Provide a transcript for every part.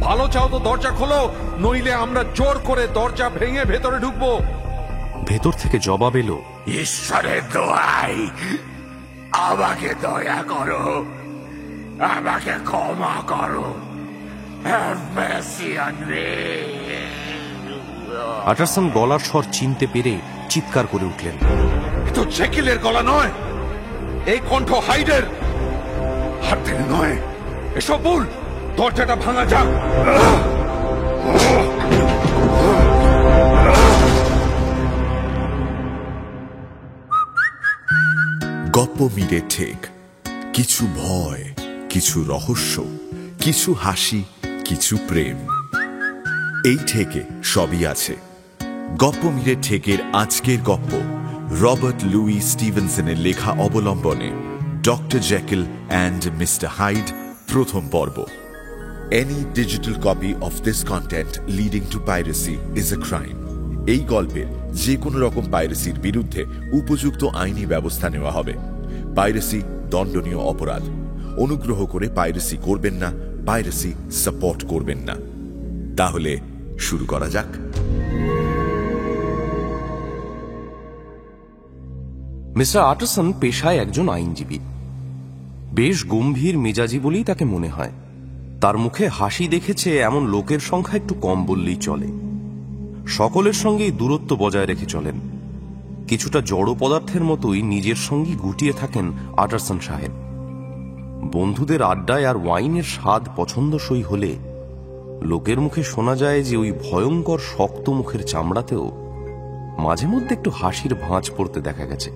ভালো চাও তো দরজা খোলো, নইলে আমরা জোর করে দরজা ভেঙে ভেতরে ঢুকবো। ভেতর থেকে জবাব এলো, ঈশ্বরের দোহাই, আমাকে দয়া করো, আমাকে ক্ষমা করো। আটারসন গলার স্বর চিনতে পেরে চিৎকার করে উঠলেন, এ তো জেকিলের গলা নয়, এই কণ্ঠ হাইডের। হাতের নয়, এসব ভুল। দরজাটা ভাঙা যাক। গপ্প মিলে ঠেক, কিছু ভয়, কিছু রহস্য, কিছু হাসি, কিছু প্রেম। এই ঠেকে সবই আছে। গপ্প মিলে ঠেকের আজকের গপ্প রবার্ট লুই স্টিভেনসনের লেখা অবলম্বনে doctor Jekyll and mister hide, প্রথম পর্ব। Any digital copy of this content leading to piracy is a crime. এই গল্পের যে কোনো রকম পাইরেসির বিরুদ্ধে উপযুক্ত আইনি ব্যবস্থা নেওয়া হবে। পাইরেসি দণ্ডনীয় অপরাধ। অনুগ্রহ করে পাইরেসি করবেন না, পাইরেসি সাপোর্ট করবেন না। তাহলে শুরু করা যাক। মিস্টার আটারসন পেশায় একজন আইনজীবী। বেশ গম্ভীর মেজাজি বলেই তাকে মনে হয়। তার মুখে হাসি দেখেছে এমন লোকের সংখ্যা একটু কম বললেই চলে। সকলের সঙ্গেই দূরত্ব বজায় রেখে চলেন। কিছুটা জড় পদার্থের মতোই নিজের সঙ্গী গুটিয়ে থাকেন আটারসন সাহেব। বন্ধুদের আড্ডায় আর ওয়াইনের স্বাদ পছন্দসই হলে লোকের মুখে শোনা যায় যে ওই ভয়ঙ্কর শক্ত মুখের চামড়াতেও মাঝে মধ্যে একটু হাসির ভাঁজ পড়তে দেখা গেছে।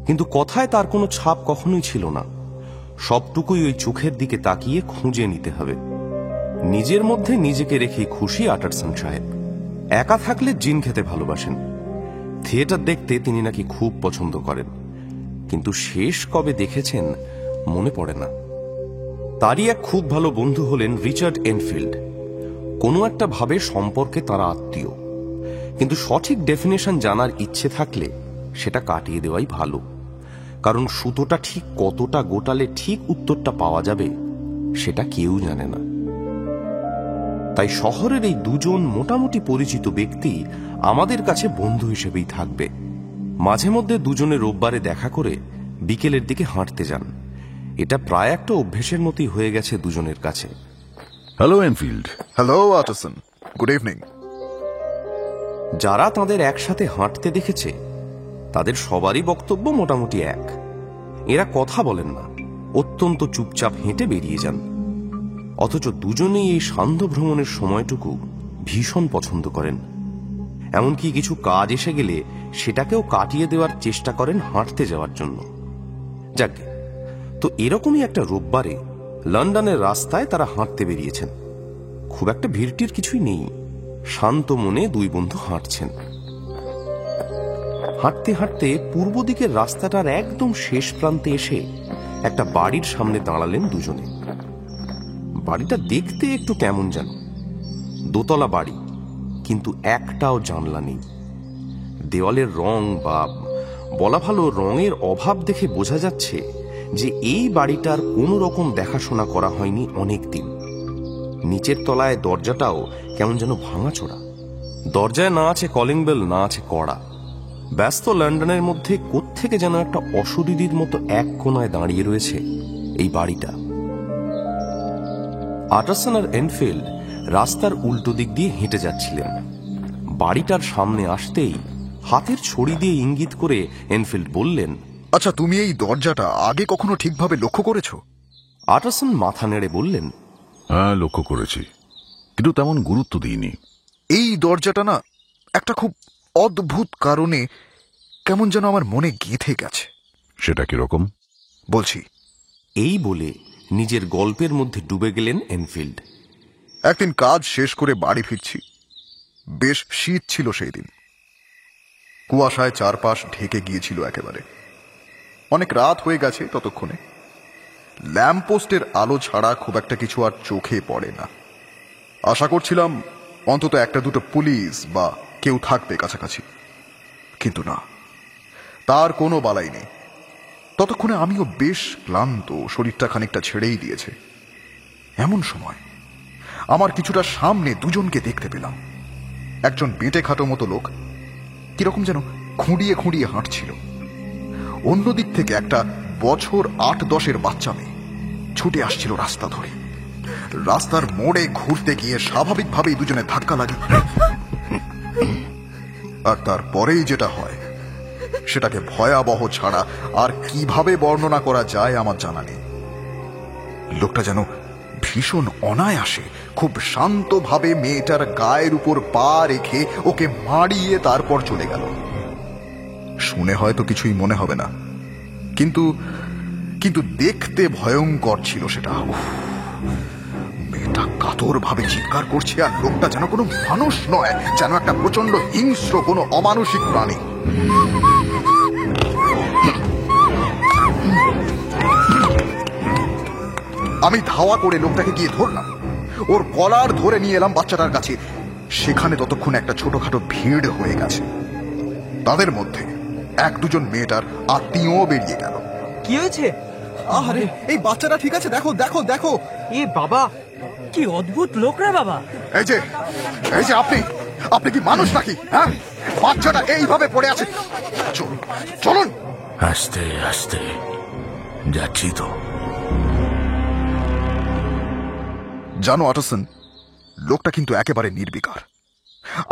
কিন্তু কথায় তার কোনো ছাপ কখনোই ছিল না। সবটুকুই ওই চোখের দিকে তাকিয়ে খুঁজে নিতে হবে। নিজের মধ্যে নিজেকে রেখে খুশি আটারসন সাহেব। একা থাকলে জিন খেতে ভালোবাসেন। থিয়েটার দেখতে তিনি নাকি খুব পছন্দ করেন, কিন্তু শেষ কবে দেখেছেন মনে পড়ে না। তারই এক খুব ভালো বন্ধু হলেন রিচার্ড এনফিল্ড। কোনো একটা ভাবে সম্পর্কে তারা আত্মীয়, কিন্তু সঠিক ডেফিনেশন জানার ইচ্ছে থাকলে সেটা কাটিয়ে দেওয়াই ভালো। কারণ সুতোটা ঠিক কতটা গোটালে ঠিক উত্তরটা পাওয়া যাবে সেটা কেউ জানে না। তাই শহরের এই দুজন মোটামুটি পরিচিত ব্যক্তি আমাদের কাছে বন্ধু হিসেবেই থাকবে। মাঝে মধ্যে দুজনে রোববারে দেখা করে বিকেলের দিকে হাঁটতে যান। এটা প্রায় একটা অভ্যেসের মতোই হয়ে গেছে দুজনের কাছে। Hello Enfield. Hello Utterson, good evening. যারা তাদের একসাথে হাঁটতে দেখেছে তাদের সবারই বক্তব্য মোটামুটি এক। এরা কথা বলেন না, অত্যন্ত চুপচাপ হেঁটে বেরিয়ে যান। অথচ দুজনেই এই সান্ধ্য ভ্রমণের সময়টুকু ভীষণ পছন্দ করেন। এমনকি কিছু কাজ এসে গেলে সেটাকেও কাটিয়ে দেওয়ার চেষ্টা করেন হাঁটতে যাওয়ার জন্য। যাকে তো এরকমই একটা রোববারে লন্ডনের রাস্তায় তারা হাঁটতে বেরিয়েছেন। খুব একটা ভিড়টির কিছুই নেই। শান্ত মনে দুই বন্ধু হাঁটছেন। হাঁটতে হাঁটতে পূর্ব দিকের রাস্তাটার একদম শেষ প্রান্তে এসে একটা বাড়ির সামনে দাঁড়ালেন দুজনে। বাড়িটা দেখতে একটু কেমন যেন, দোতলা বাড়ি, কিন্তু একটাও জানলা নেই। দেওয়ালের রং বা বলা ভালো রঙের অভাব দেখে বোঝা যাচ্ছে যে এই বাড়িটার কোনো রকম দেখাশোনা করা হয়নি অনেক দিন। নিচের তলায় দরজাটাও কেমন যেন ভাঙাচোরা। দরজায় না আছে কলিং বেল, না আছে কড়া। ব্যস্ত লন্ডনের মধ্যে কোত্থেকে যেন একটা অশরীরীর মতো এক কোনায় দাঁড়িয়ে রয়েছে এই বাড়িটা। আটারসন আর এনফিল্ড রাস্তার উল্টো দিক দিয়ে হেঁটে যাচ্ছিলেন। বাড়িটার সামনে আসতেই হাতের ছড়ি দিয়ে ইঙ্গিত করে এনফিল্ড বললেন, আচ্ছা, তুমি এই দরজাটা আগে কখনো ঠিকভাবে লক্ষ্য করেছো? আটারসন মাথা নেড়ে বললেন, হ্যাঁ, লক্ষ্য করেছি, কিন্তু তেমন গুরুত্ব দিইনি। এই দরজাটা না একটা খুব অদ্ভুত কারণে কেমন যেন আমার মনে গেঁথে গেছে। সেটা কিরকম? বলছি। এই বলে নিজের গল্পের মধ্যে ডুবে গেলেন এনফিল্ড। একদিন কাজ শেষ করে বাড়ি ফিরছি। বেশ শীত ছিল সেই দিন। কুয়াশায় চারপাশ ঢেকে গিয়েছিল একেবারে। অনেক রাত হয়ে গেছে ততক্ষণে। ল্যাম্পপোস্টের আলো ছাড়া খুব একটা কিছু আর চোখে পড়ে না। আশা করছিলাম অন্তত একটা দুটো পুলিশ বা কেউ থাকবে কাছাকাছি, কিন্তু না, তার কোনো বালাই নেই। ততক্ষণে আমিও বেশ ক্লান্ত, শরীরটা খানিকটা ছেড়েই দিয়েছে। এমন সময় আমার কিছুটা সামনে দুজনকে দেখতে পেলাম। একজন বেটে খাটো মতো লোক কিরকম যেন খুঁড়িয়ে খুঁড়িয়ে হাঁটছিল। অন্যদিক থেকে একটা বছর 8-10-এর বাচ্চা মেয়ে ছুটে আসছিল রাস্তা ধরে। রাস্তার মোড়ে ঘুরতে গিয়ে স্বাভাবিকভাবেই দুজনে ধাক্কা লাগে, আর তারপরেই যেটা হয় সেটাকে ভয়াবহ ছাড়া আর কিভাবে বর্ণনা করা যায় আমার জানা নেই। লোকটা যেন ভীষণ অনায়াসে খুব শান্তভাবে মেয়েটার গায়ের উপর পা রেখে ওকে মারিয়ে তারপর চলে গেল। শুনে হয়তো কিছুই মনে হবে না, কিন্তু কিন্তু দেখতে ভয়ঙ্কর ছিল সেটা। মেয়েটা কাতরভাবে চিৎকার করছে, আর লোকটা যেন কোনো মানুষ নয়, যেন একটা প্রচন্ড হিংস্র কোনো অমানুষিক প্রাণী। আমি ধাওয়া করে লোকটাকে গিয়ে ধরলাম, ওর কলার ধরে নিয়ে এলাম বাচ্চাটার কাছে। সেখানে ততক্ষণ একটা ছোটখাটো ভিড় হয়ে গেছে। তাদের মধ্যে 1-2 মেয়েটার আত্মীয় বেরিয়ে গেল। কি হয়েছে? আরে এই বাচ্চাটা ঠিক আছে? দেখো দেখো দেখো। এ বাবা, কি অদ্ভুত লোক রে বাবা। এই যে আপনি কি মানুষ নাকি? হ্যাঁ, বাচ্চাটা এইভাবে পড়ে আছে। চলুন। আস্তে আস্তে যাচ্ছি তো। জানো অটসন, লোকটা কিন্তু একেবারে নির্বিকার।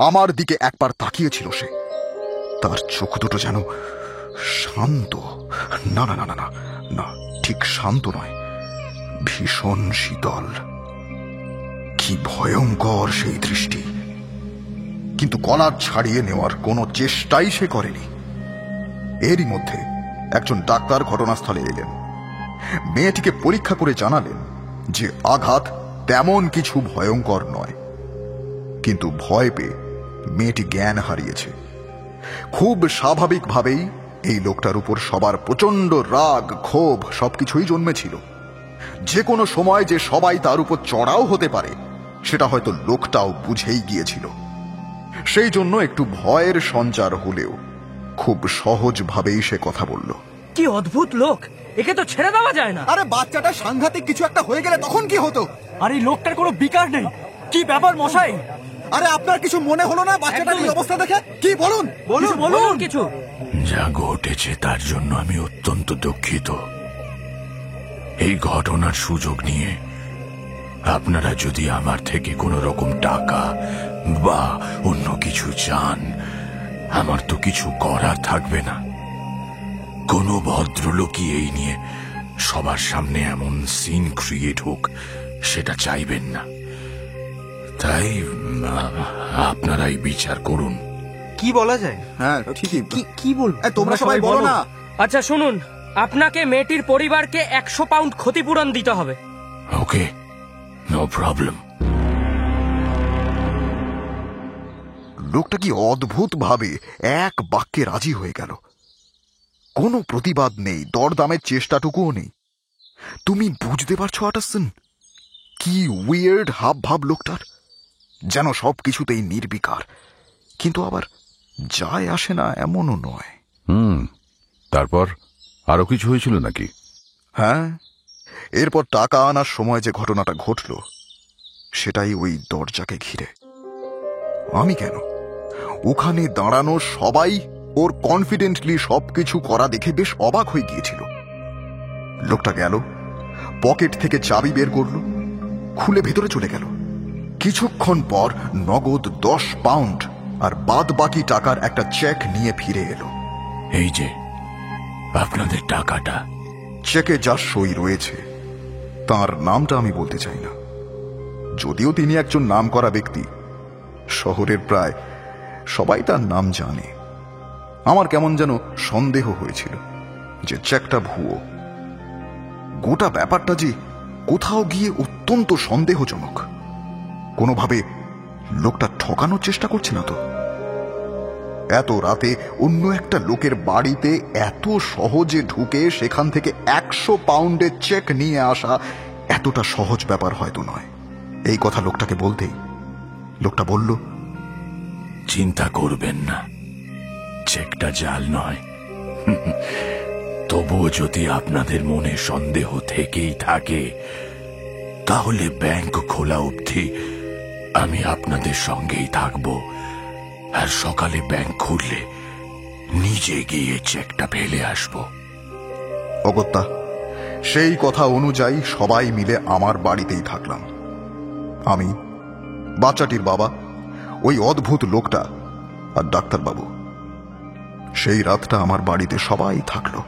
আমার দিকে একবার তাকিয়েছিল সে। তার চোখ দুটো যেন শান্ত, না না না না না না, ঠিক শান্ত নয়, ভীষণ শীতল। কি ভয়ঙ্কর সেই দৃষ্টি! কিন্তু কলার ছাড়িয়ে নেওয়ার কোনো চেষ্টাই সে করেনি। এরই মধ্যে একজন ডাক্তার ঘটনাস্থলে এলেন। মেয়েটিকে পরীক্ষা করে জানালেন যে আঘাত তেমন কিছু ভয়ঙ্কর নয়, কিন্তু ভয় পেয়ে মেয়েটি জ্ঞান হারিয়েছে। খুব স্বাভাবিকভাবেই এই লোকটার উপর সবার প্রচন্ড রাগ, ক্ষোভ সবকিছুই জন্মেছিল। যে কোনো সময় যে সবাই তার উপর চড়াও হতে পারে সেটা হয়তো লোকটাও বুঝেই গিয়েছিল। সেই জন্য একটু ভয়ের সঞ্চার হলেও খুব সহজভাবেই সে কথা বলল। কি অদ্ভুত লোক, একে তো ছেড়ে দেওয়া যায় না। আরে বাচ্চাটা সাংঘাতিক কিছু একটা হয়ে গেলে তখন কি হতো? আর এই লোকটার কোনো বিকার নেই। কি ব্যাপার মশাই? আরে আপনার কিছু মনে হলো না বাচ্চাটার এই অবস্থা দেখে? কি বলুন বলুন কিছু। যা ঘটেছে তার জন্য আমি অত্যন্ত দুঃখিত। এই ঘটনার সুযোগ নিয়ে আপনারা যদি আমার থেকে কোনো রকম টাকা বা অন্য কিছু চান, আমার তো কিছু করার থাকবে না। কোনো ভদ্রলোকই এই নিয়ে সবার সামনে এমন সিন ক্রিয়েট হোক সেটা চাইবেন না। তাই আপনারাই বিচার করুন। কি বলা যায়? হ্যাঁ ঠিকই। কি বলবো? তোমরা সবাই বলো না। আচ্ছা শুনুন, আপনাকে মেয়েটির পরিবারকে 100 পাউন্ড ক্ষতিপূরণ দিতে হবে। ওকে, নো প্রবলেম। লোকটা কি অদ্ভুত ভাবে এক বাক্যে রাজি হয়ে গেল। কোনো প্রতিবাদ নেই, দরদামের চেষ্টাটুকুও নেই। তুমি বুঝতে পারছো অটসন, কি উইয়ার্ড হাব ভাব লোকটার, যেন সবকিছুতেই নির্বিকার, কিন্তু আবার যায় আসে না এমনও নয়। তারপর আরো কিছু হয়েছিল নাকি? হ্যাঁ, এরপর টাকা আনার সময় যে ঘটনাটা ঘটল সেটাই ওই দরজাকে ঘিরে। আমি কেন, ওখানে দাঁড়ানো সবাই ওর কনফিডেন্টলি সবকিছু করা দেখে বেশ অবাক হয়ে গিয়েছিল। লোকটা গেল, পকেট থেকে চাবি বের করলো, খুলে ভেতরে চলে গেল। কিছুক্ষণ পর নগদ 10 পাউন্ড আর বাদ বাকি টাকার একটা চেক নিয়ে ফিরে এলো। এই যে আপনাদের টাকাটা। চেকে যার সই রয়েছে তার নামটা আমি বলতে চাই না, যদিও তিনি একজন নামকরা ব্যক্তি। শহরের প্রায় সবাই তার নাম জানে। আমার কেমন যেন সন্দেহ হয়েছিল যে চেকটা ভুয়ো। গোটা ব্যাপারটা যে কোথাও গিয়ে অত্যন্ত সন্দেহজনক। কোনোভাবে লোকটা ঠকানোর চেষ্টা করছে না তো? এত রাতে অন্য একটা লোকের বাড়িতে এত সহজে ঢুকে সেখান থেকে 100 পাউন্ডের চেক নিয়ে আসা এতটা সহজ ব্যাপার হয়তো নয়। এই কথা লোকটাকে বলতেই লোকটা বলল, চিন্তা করবেন না, চেকটা জাল নয়। তবুও যদি আপনাদের মনে সন্দেহ থেকেই থাকে তাহলে ব্যাংক খোলা অবধি আমি আপনাদের সঙ্গেই থাকব, আর সকালে ব্যাংক খুললে নিজে গিয়ে চেকটা ফেলে আসব। অগত্যা সেই কথা অনুযায়ী সবাই মিলে আমার বাড়িতেই থাকলাম। আমি, বাচ্চাটির বাবা, ওই অদ্ভুত লোকটা আর ডাক্তারবাবু। সেই রাতটা আমার বাড়িতে সবাই থাকলো।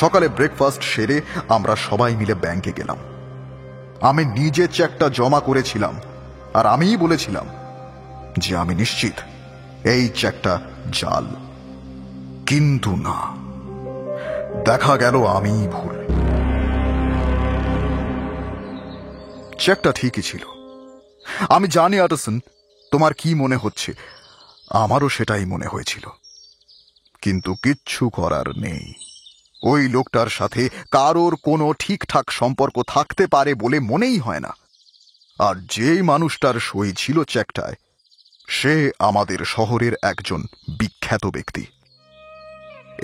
সকালে ব্রেকফাস্ট সেরে আমরা সবাই মিলে ব্যাংকে গেলাম। আমি নিজে চেকটা জমা করেছিলাম, আর আমিই বলেছিলাম যে আমি নিশ্চিত এই চেকটা জাল। কিন্তু না, দেখা গেল আমিই ভুল। চেকটা ঠিকই ছিল। আমি জানি আটারসন, তোমার কি মনে হচ্ছে, আমারও সেটাই মনে হয়েছিল। কিন্তু কিচ্ছু করার নেই। ওই লোকটার সাথে কারোর কোনো ঠিকঠাক সম্পর্ক থাকতে পারে বলে মনেই হয় না। আর যেই মানুষটার সই ছিল চেকটায়, সে আমাদের শহরের একজন বিখ্যাত ব্যক্তি।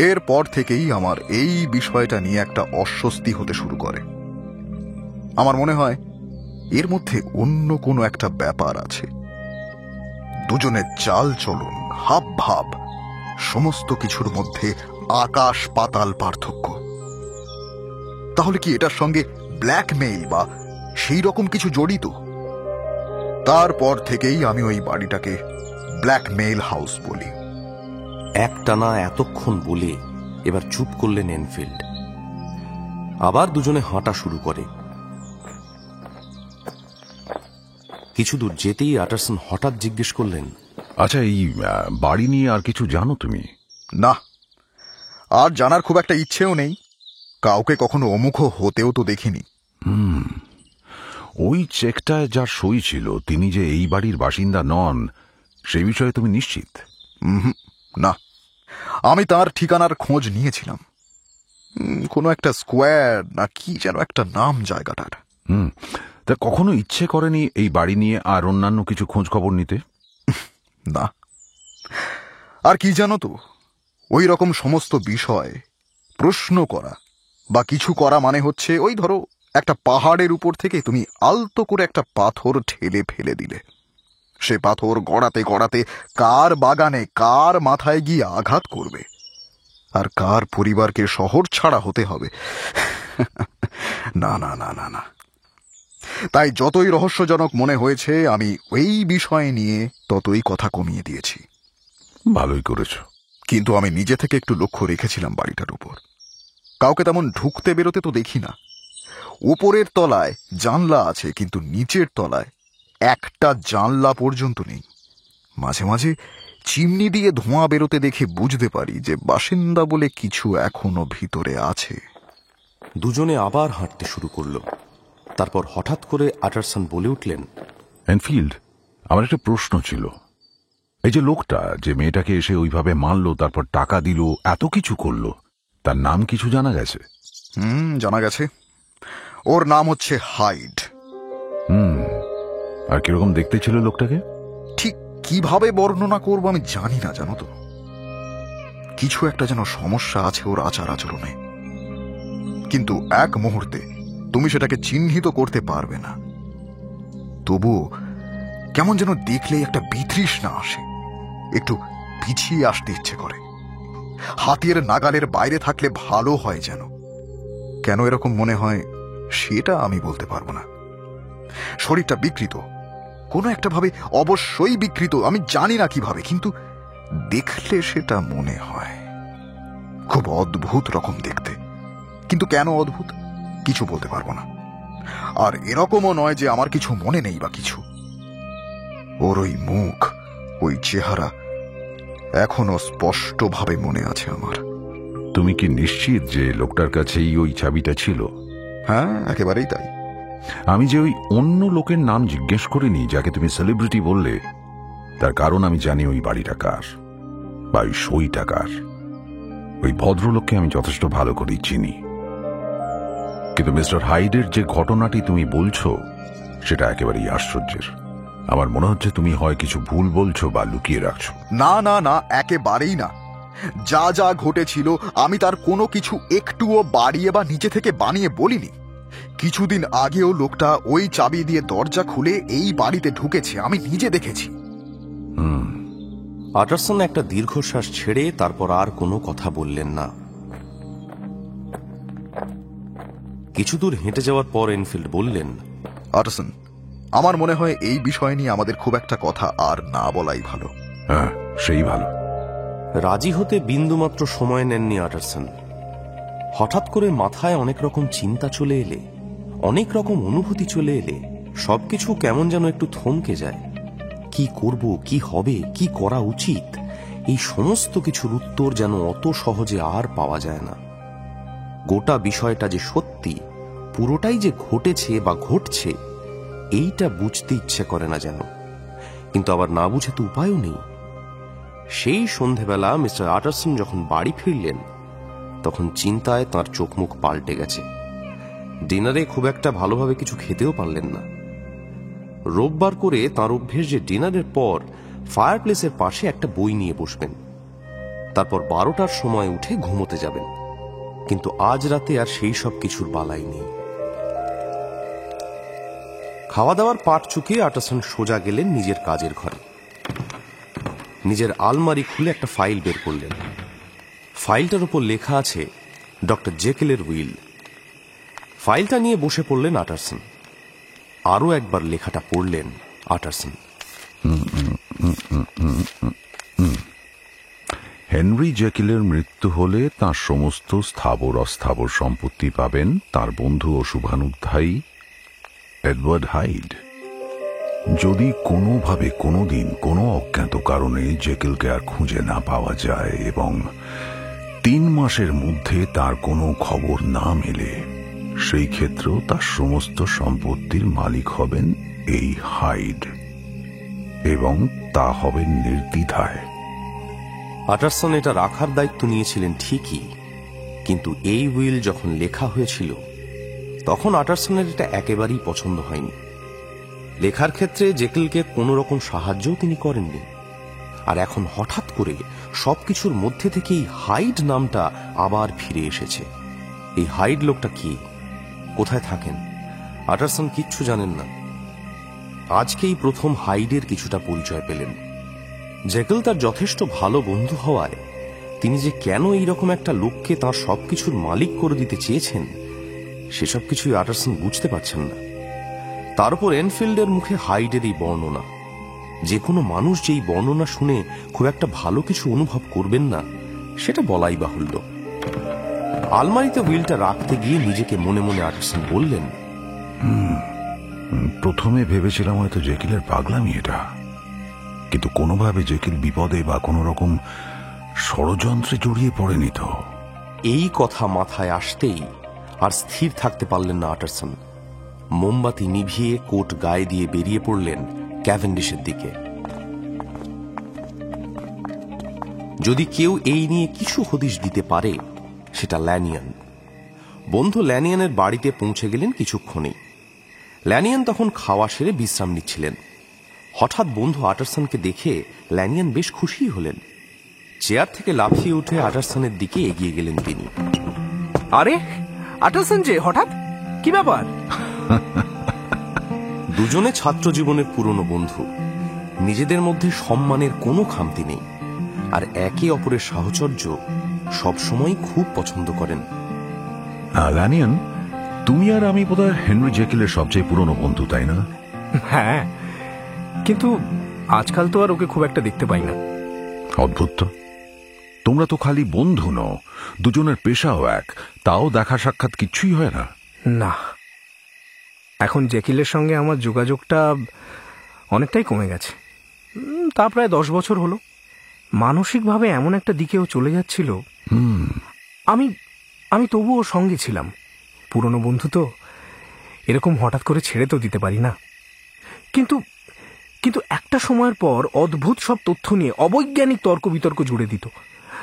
এরপর থেকেই আমার এই বিষয়টা নিয়ে একটা অস্বস্তি হতে শুরু করে। আমার মনে হয় এর মধ্যে অন্য কোনো একটা ব্যাপার আছে। দুজনের চাল চলন, হাব ভাব, সমস্ত কিছুর মধ্যে আকাশ পাতাল পার্থক্য। তাহলে কি এটার সঙ্গে ব্ল্যাকমেইল বা সেই রকম কিছু জড়িত? তারপর থেকেই আমি ওই বাড়িটাকে ব্ল্যাকমেইল হাউস বলি। একটানা এতক্ষণ বলে এবার চুপ করলেন এনফিল্ড। আবার দুজনে হাঁটা শুরু করে। কিছু দূর যেতেই আটারসন হঠাৎ জিজ্ঞেস করলেন, আচ্ছা, এই বাড়ি নিয়ে আর কিছু জানো তুমি? না, আর জানার খুব একটা ইচ্ছেও নেই। কাউকে কখনো অমুখ হতেও তো দেখিনি। ওই চেকটায় যার সই ছিল তিনি যে এই বাড়ির বাসিন্দা নন, সে বিষয়ে তুমি নিশ্চিত? না, আমি তার ঠিকানার খোঁজ নিয়েছিলাম। কোনো একটা স্কোয়ার না কি যেন একটা নাম জায়গাটার। তা কখনো ইচ্ছে করেনি এই বাড়ি নিয়ে আর অন্যান্য কিছু খোঁজ খবর নিতে? না। আর কি জানো তো, ওই রকম সমস্ত বিষয় প্রশ্ন করা বা কিছু করা মানে হচ্ছে ওই ধরো একটা পাহাড়ের উপর থেকে তুমি আলতো করে একটা পাথর ঠেলে ফেলে দিলে। সে পাথর গড়াতে গড়াতে কার বাগানে, কার মাথায় গিয়ে আঘাত করবে, আর কার পরিবারকে শহর ছাড়া হতে হবে। না না না না না। তাই যতই রহস্যজনক মনে হয়েছে, আমি ওই বিষয় নিয়ে ততই কথা কমিয়ে দিয়েছি। ভালোই করেছ। কিন্তু আমি নিজে থেকে একটু লক্ষ্য রেখেছিলাম বাড়িটার উপর। কাউকে তেমন ঢুকতে বেরোতে তো দেখি না। উপরের তলায় জানলা আছে, কিন্তু নিচের তলায় একটা জানলা পর্যন্ত নেই। মাঝে মাঝে চিমনি দিয়ে ধোঁয়া বেরোতে দেখে বুঝতে পারি যে বাসিন্দা বলে কিছু এখনো ভিতরে আছে। দুজনে আবার হাঁটতে শুরু করলো। তারপর হঠাৎ করে আটারসন বলে উঠলেন, এনফিল্ড, আমার একটা প্রশ্ন ছিল। এই যে লোকটা যে মেয়েটাকে এসে ওইভাবে মারলো, তারপর টাকা দিল, এত কিছু করলো, তার নাম কিছু জানা গেছে? জানা গেছে। ওর নাম হচ্ছে হাইড। আর কিরকম দেখতে ছিল লোকটাকে? ঠিক কিভাবে বর্ণনা করবো আমি জানি না, জানো তো। কিছু একটা যেন সমস্যা আছে ওর আচার আচরণে, কিন্তু এক মুহূর্তে তুমি সেটাকে চিহ্নিত করতে পারবে না। তবুও কেমন যেন দেখলেই একটা বিতৃষ্ণা আসে, একটু পিছিয়ে আসতে ইচ্ছে করে। হাতের নাগালের বাইরে থাকলে ভালো হয় যেন। কেন এরকম মনে হয় সেটা আমি বলতে পারবো না। শরীরটা বিকৃত, কোনো একটা ভাবে অবশ্যই বিকৃত, আমি জানি না কিভাবে, কিন্তু দেখলে সেটা মনে হয়। খুব অদ্ভুত রকম দেখতে, কিন্তু কেন অদ্ভুত কিছু বলতে পারবো না। আর এরকমও নয় যে আমার কিছু মনে নেই বা কিছু। ওর ওই মুখ, ওই চেহারা এখনো স্পষ্টভাবে মনে আছে আমার। তুমি কি নিশ্চিত যে লোকটার কাছেই ওই চাবিটা ছিল? হ্যাঁ, একেবারেই তাই। আমি যে ওই অন্য লোকের নাম জিজ্ঞেস করিনি যাকে তুমি সেলিব্রিটি বললে, তার কারণ আমি জানি ওই বাড়িটা কার বা ওই সইটা কার। ওই ভদ্রলোককে আমি যথেষ্ট ভালো করেই চিনি। কিন্তু মিস্টার হাইডের যে ঘটনাটি তুমি বলছো, সেটা একেবারেই আশ্চর্যের। আমার মনে হচ্ছে তুমি হয় কিছু ভুল বলছো বা লুকিয়ে রাখছো। না না না, একেবারেই না। যা যা ঘটেছিল আমি তার কোনো কিছু একটুও বাড়িয়ে বা নিচে থেকে বানিয়ে বলিনি। কিছুদিন আগেও লোকটা ওই চাবি দিয়ে দরজা খুলে এই বাড়িতে ঢুকেছে, আমি নিজে দেখেছি। আটারসন একটা দীর্ঘশ্বাস ছেড়ে তারপর আর কোনো কথা বললেন না। কিছু দূর হেঁটে যাওয়ার পর এনফিল্ড বললেন, আটারসন, আমার মনে হয় এই বিষয় নিয়ে আমাদের খুব একটা কথা আর না বলাই ভালো। হ্যাঁ, সেই ভালো। রাজি হতে বিন্দুমাত্র সময় নেননি আটারসন। হঠাৎ করে মাথায় অনেক রকম চিন্তা চলে এলে, অনেক রকম অনুভূতি চলে এলে সবকিছু কেমন যেন একটু থমকে যায়। কি করব, কি হবে, কি করা উচিত, এই সমস্ত কিছুর উত্তর যেন অত সহজে আর পাওয়া যায় না। গোটা বিষয়টা যে সত্যি, পুরোটাই যে ঘটেছে বা ঘটছে, এইটা বুঝতে ইচ্ছে করে না যেন। কিন্তু আবার না বুঝে তো উপায়ও নেই। সেই সন্ধেবেলা মিস্টার আটারসন যখন বাড়ি ফিরলেন, তখন চিন্তায় তার চোখ মুখ পাল্টে গেছে। ডিনারে খুব একটা ভালোভাবে কিছু খেতেও পারলেন না। রোববার করে তাঁর অভ্যেস যে ডিনারের পর ফায়ারপ্লেসের পাশে একটা বই নিয়ে বসবেন, তারপর 12টার সময় উঠে ঘুমোতে যাবেন। কিন্তু আজ রাতে আর সেই সব কিছুর বালাই নেই। খাওয়া দাওয়ার পাট চুকিয়ে আটারসন সোজা গেলেন নিজের কাজের ঘরে। নিজের আলমারি খুলে একটা ফাইল বের করলেন। ফাইলটার উপর লেখা আছে ডক্টর জেকেলের উইল। ফাইলটা নিয়ে বসে পড়লেন আটারসন। আরো একবার লেখাটা পড়লেন আটারসন। হেনরি জেকেলের মৃত্যু হলে তার সমস্ত স্থাবর অস্থাবর সম্পত্তি পাবেন তার বন্ধু ও শুভানুধ্যায়ী এডওয়ার্ড হাইড। যদি কোনোভাবে কোনোদিন কোনো অজ্ঞাত কারণে জেকেলকে আর খুঁজে না পাওয়া যায় এবং 3 মাসের মধ্যে তার কোনো খবর না মেলে, সেই ক্ষেত্রেও তার সমস্ত সম্পত্তির মালিক হবেন এই হাইড, এবং তা হবে নির্দ্বিধায়। আটারসন এটা রাখার দায়িত্ব নিয়েছিলেন ঠিকই, কিন্তু এই উইল যখন লেখা হয়েছিল তখন আটারসনের এটা একেবারেই পছন্দ হয়নি। লেখার ক্ষেত্রে জেকেলকে কোনো রকম সাহায্যও তিনি করেননি। আর এখন হঠাৎ করে সবকিছুর মধ্যে থেকেই হাইড নামটা আবার ফিরে এসেছে। এই হাইড লোকটা কি, কোথায় থাকেন, আটারসন কিচ্ছু জানেন না। আজকেই প্রথম হাইডের কিছুটা পরিচয় পেলেন। জেকেল তার যথেষ্ট ভালো বন্ধু হওয়ায় তিনি যে কেন এইরকম একটা লোককে তার সবকিছুর মালিক করে দিতে চেয়েছেন, সেসব কিছুই আটারসন বুঝতে পারছেন না। তার উপর এনফিল্ডের মুখে হাইডের এই বর্ণনা, যে কোনো মানুষ যেই বর্ণনা শুনে খুব একটা ভালো কিছু অনুভব করবেন না, সেটা বলাই বাহুল্য। আলমারিতে উইলটা রাখতে গিয়ে নিজেকে মনে মনে আটারসন বললেন, প্রথমে ভেবেছিলাম হয়তো জেকেলের পাগলামি এটা, কিন্তু কোনোভাবে জেকেল বিপদে বা কোনো রকম ষড়যন্ত্রে জড়িয়ে পড়েনি তো। এই কথা মাথায় আসতেই আর স্থির থাকতে পারলেন না আটারসন। মোমবাতি নিভিয়ে কোট গায়ে দিয়ে বেরিয়ে পড়লেন ক্যাভেন্ডিশের দিকে। যদি কেউ এই নিয়ে কিছু হদিশ দিতে পারে, সেটা ল্যানিয়ান। বন্ধু ল্যানিয়ানের বাড়িতে পৌঁছে গেলেন কিছুক্ষণেই। ল্যানিয়ান তখন খাওয়া সেরে বিশ্রাম নিচ্ছিলেন। হঠাৎ বন্ধু আটারসনকে দেখে ল্যানিয়ান বেশ খুশি হলেন। চেয়ার থেকে লাফিয়ে উঠে আটারসনের দিকে এগিয়ে গেলেন তিনি। আরে আটারসন যে, হঠাৎ কি ব্যাপার? দুজনে ছাত্র জীবনের পুরনো বন্ধু, নিজেদের মধ্যে সম্মানের কোনো খামতি নেই, আর একে অপরের সাহচর্য সবসময় খুব পছন্দ করেন। ল্যানিয়ান, তুমি আর আমি বোধহয় হেনরি জেকেলের সবচেয়ে পুরনো বন্ধু, তাই না? হ্যাঁ, কিন্তু আজকাল তো আর ওকে খুব একটা দেখতে পাই না। অদ্ভুত তো, তোমরা তো খালি বন্ধু নও, দুজনের পেশাও এক, তাও দেখা সাক্ষাৎ কিচ্ছুই হয় না। না, এখন জেকেলের সঙ্গে আমার যোগাযোগটা অনেকটাই কমে গেছে। তা প্রায় 10 বছর হলো। মানসিকভাবে এমন একটা দিকেও চলে যাচ্ছিল। আমি তবুও সঙ্গে ছিলাম। পুরনো বন্ধু তো, এরকম হঠাৎ করে ছেড়ে তো দিতে পারি না। কিন্তু একটা সময়ের পর অদ্ভুত সব তথ্য নিয়ে অবৈজ্ঞানিক তর্ক বিতর্ক জুড়ে দিত।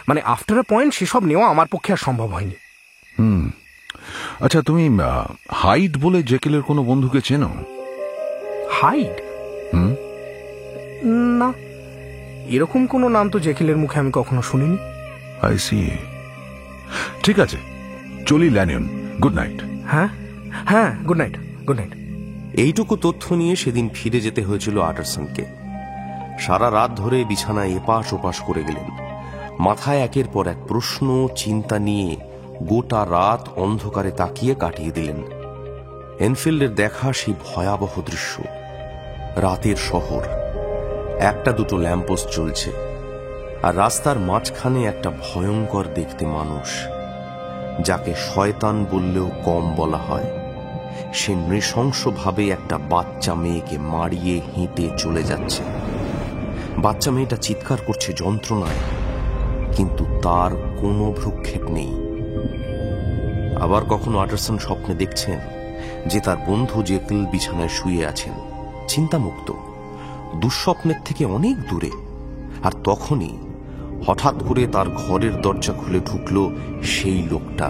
মানে আফটার আ পয়েন্ট সেসব নেওয়া আমার পক্ষে আর সম্ভব হয়নি। আচ্ছা, তুমি হাইড বলে জেকেলের কোনো বন্ধুকে চেনো? হাইড? না, এরকম কোনো নাম তো জেকেলের মুখে আমি কখনো শুনিনি। I see. ঠিক আছে, চলি ল্যানিয়ন, গুড নাইট। হ্যাঁ হ্যাঁ, গুড নাইট, গুড নাইট। এইটুকু তথ্য নিয়ে সেদিন ফিরে যেতে হয়েছিল আটারসনকে। সারা রাত ধরে বিছানায় এপাশ ওপাশ করে গেলেন। মাথায় একের পর এক প্রশ্ন, চিন্তা নিয়ে গোটা রাত অন্ধকারে তাকিয়ে কাটিয়ে দিলেন। এনফিল্ডের দেখা সেই ভয়াবহ দৃশ্য। রাতের শহর, একটা দুটো ল্যাম্পোস্ট জ্বলছে, আর রাস্তার মাঝখানে একটা ভয়ঙ্কর দেখতে মানুষ, যাকে শয়তান বললেও কম বলা হয়। সে নৃশংসভাবে একটা বাচ্চা মেয়েকে মারিয়ে হেঁটে চলে যাচ্ছে। বাচ্চা মেয়েটা চিৎকার করছে যন্ত্রণায়, কিন্তু তার কোনো ভ্রুক্ষেপ নেই। আবার কখনো আটারসন স্বপ্নে দেখছেন যে তার বন্ধু জেকেল বিছানায় শুয়ে আছেন, চিন্তামুক্ত, দুঃস্বপ্নের থেকে অনেক দূরে। আর তখনই হঠাৎ করে তার ঘরের দরজা খুলে ঢুকল সেই লোকটা,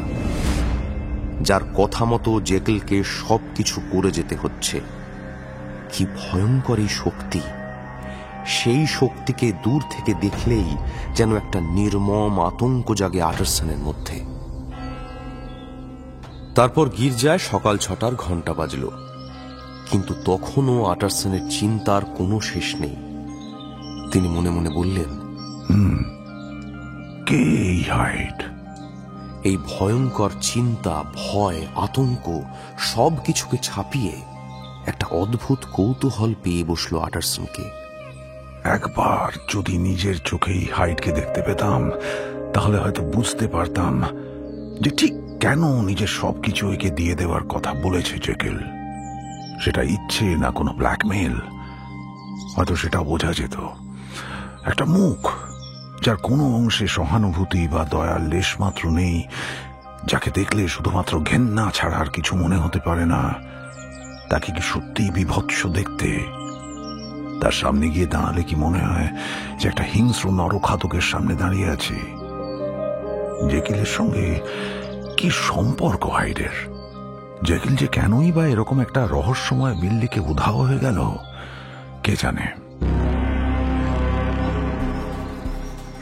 যার কথা মতো জেকেলকে সবকিছু করে যেতে হচ্ছে। কি ভয়ঙ্কর এই শক্তি! সেই শক্তিকে দূর থেকে দেখলেই যেন একটা নির্মম আতঙ্ক জাগে আটারসনের মধ্যে। তারপর গির্জায় সকাল 6টার ঘন্টা বাজল, কিন্তু তখনও আটারসনের চিন্তার কোনো শেষ নেই। তিনি মনে মনে বললেন, কে এই হাইড? এই ভয়ঙ্কর চিন্তা, ভয়, আতঙ্ক সবকিছুকে ছাপিয়ে একটা অদ্ভুত কৌতূহল পেয়ে বসল আটারসনকে। একবার যদি নিজের চোখেই হাইডকে দেখতে পেতাম, তাহলে হয়তো বুঝতে পারতাম যে ঠিক কেন নিজের সবকিছু একে দিয়ে দেওয়ার কথা বলেছে জেকেল। সেটা ইচ্ছে না কোনো ব্ল্যাকমেল। হয়তো সেটা বোঝা যেত। একটা মুখ যার কোনো অংশে সহানুভূতি বা দয়ার লেশমাত্র নেই, যাকে দেখলে শুধুমাত্র ঘেন্না ছাড়া আর কিছু মনে হতে পারে না, তাকে কি সত্যিই বিভৎস দেখতে? তার সামনে গিয়ে দাঁড়ালে কি মনে হয় যে একটা হিংস্র নরখাতকের সামনে দাঁড়িয়ে আছে? জেকেলের সঙ্গে কি সম্পর্ক হাইডের? জেকেল যে কেনই বা এরকম একটা রহস্যময় বিল্ডিকে উধাও হয়ে গেল, কে জানে।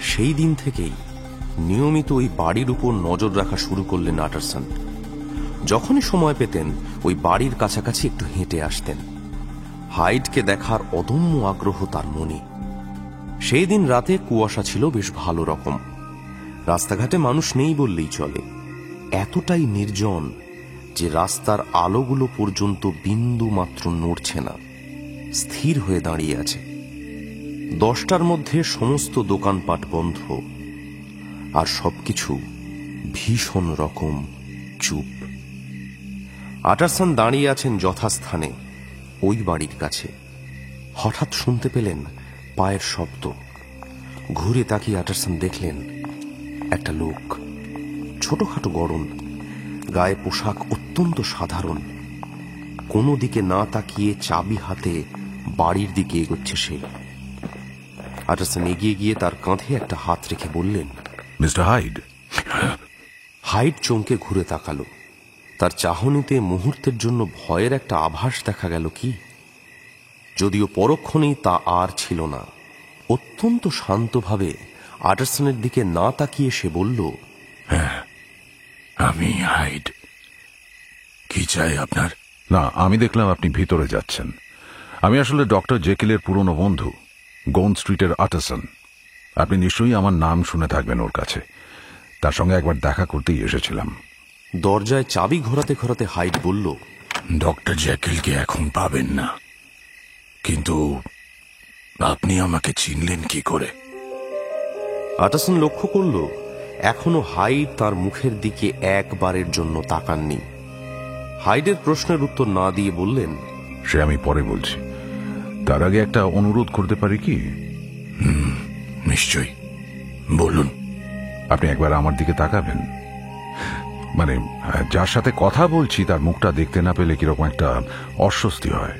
সেই দিন থেকেই নিয়মিত ওই বাড়ির উপর নজর রাখা শুরু করলেন আটারসন। যখনই সময় পেতেন ওই বাড়ির কাছাকাছি একটু হেঁটে আসতেন। হাইডকে দেখার অদম্য আগ্রহ তার মনে। সেই দিন রাতে কুয়াশা ছিল বেশ ভালো রকম। রাস্তাঘাটে মানুষ নেই বললেই চলে। এতটাই নির্জন যে রাস্তার আলোগুলো পর্যন্ত বিন্দু মাত্র নড়ছে না, স্থির হয়ে দাঁড়িয়ে আছে। 10টার মধ্যে সমস্ত দোকানপাট বন্ধ, আর সবকিছু ভীষণ রকম চুপ। আটারসন দাঁড়িয়ে আছেন যথাস্থানে ওই বাড়ির কাছে। হঠাৎ শুনতে পেলেন পায়ের শব্দ। ঘুরে তাকিয়ে আটারসন দেখলেন একটা লোক, ছোটখাটো গড়ন, গায়ে পোশাক অত্যন্ত সাধারণ। কোনো দিকে না তাকিয়ে চাবি হাতে বাড়ির দিকে এগোচ্ছে সে। আটারসন এগিয়ে গিয়ে তার কাঁধে একটা হাত রেখে বললেন, মিস্টার হাইড। হাইড চমকে ঘুরে তাকালো। তার চাহনিতে মুহূর্তের জন্য ভয়ের একটা আভাস দেখা গেল কি, যদিও পরক্ষণেই তা আর ছিল না। অত্যন্ত শান্তভাবে আটারসনের দিকে না তাকিয়ে সে বলল, হ্যাঁ, আমি হাইড। কি চাই আপনার? না, আমি দেখলাম আপনি ভিতরে যাচ্ছেন। আমি আসলে ডক্টর জেকেলের পুরনো বন্ধু, গোন স্ট্রিটের আটারসন। আপনি নিশ্চয়ই আমার নাম শুনে থাকবেন ওর কাছে। তার সঙ্গে একবার দেখা করতেই এসেছিলাম। দরজায় চাবি ঘোরাতে ঘোরাতে হাইড বলল, ডক্টর জেকেলকে এখন পাবেন না, কিন্তু আপনি আমাকে চিনলেন কি করে? আটারসন লক্ষ্য করল এখনো হাইড তার মুখের দিকে একবারের জন্য তাকাননি। হাইডের প্রশ্নের উত্তর না দিয়ে বললেন, সে আমি পরে বলছি। তার আগে একটা অনুরোধ করতে পারি কি? নিশ্চয়ই, বলুন। আপনি একবার আমার দিকে তাকাবেন। মানে, যার সাথে কথা বলছি তার মুখটা দেখতে না পেলে কিরকম একটা অস্বস্তি হয়।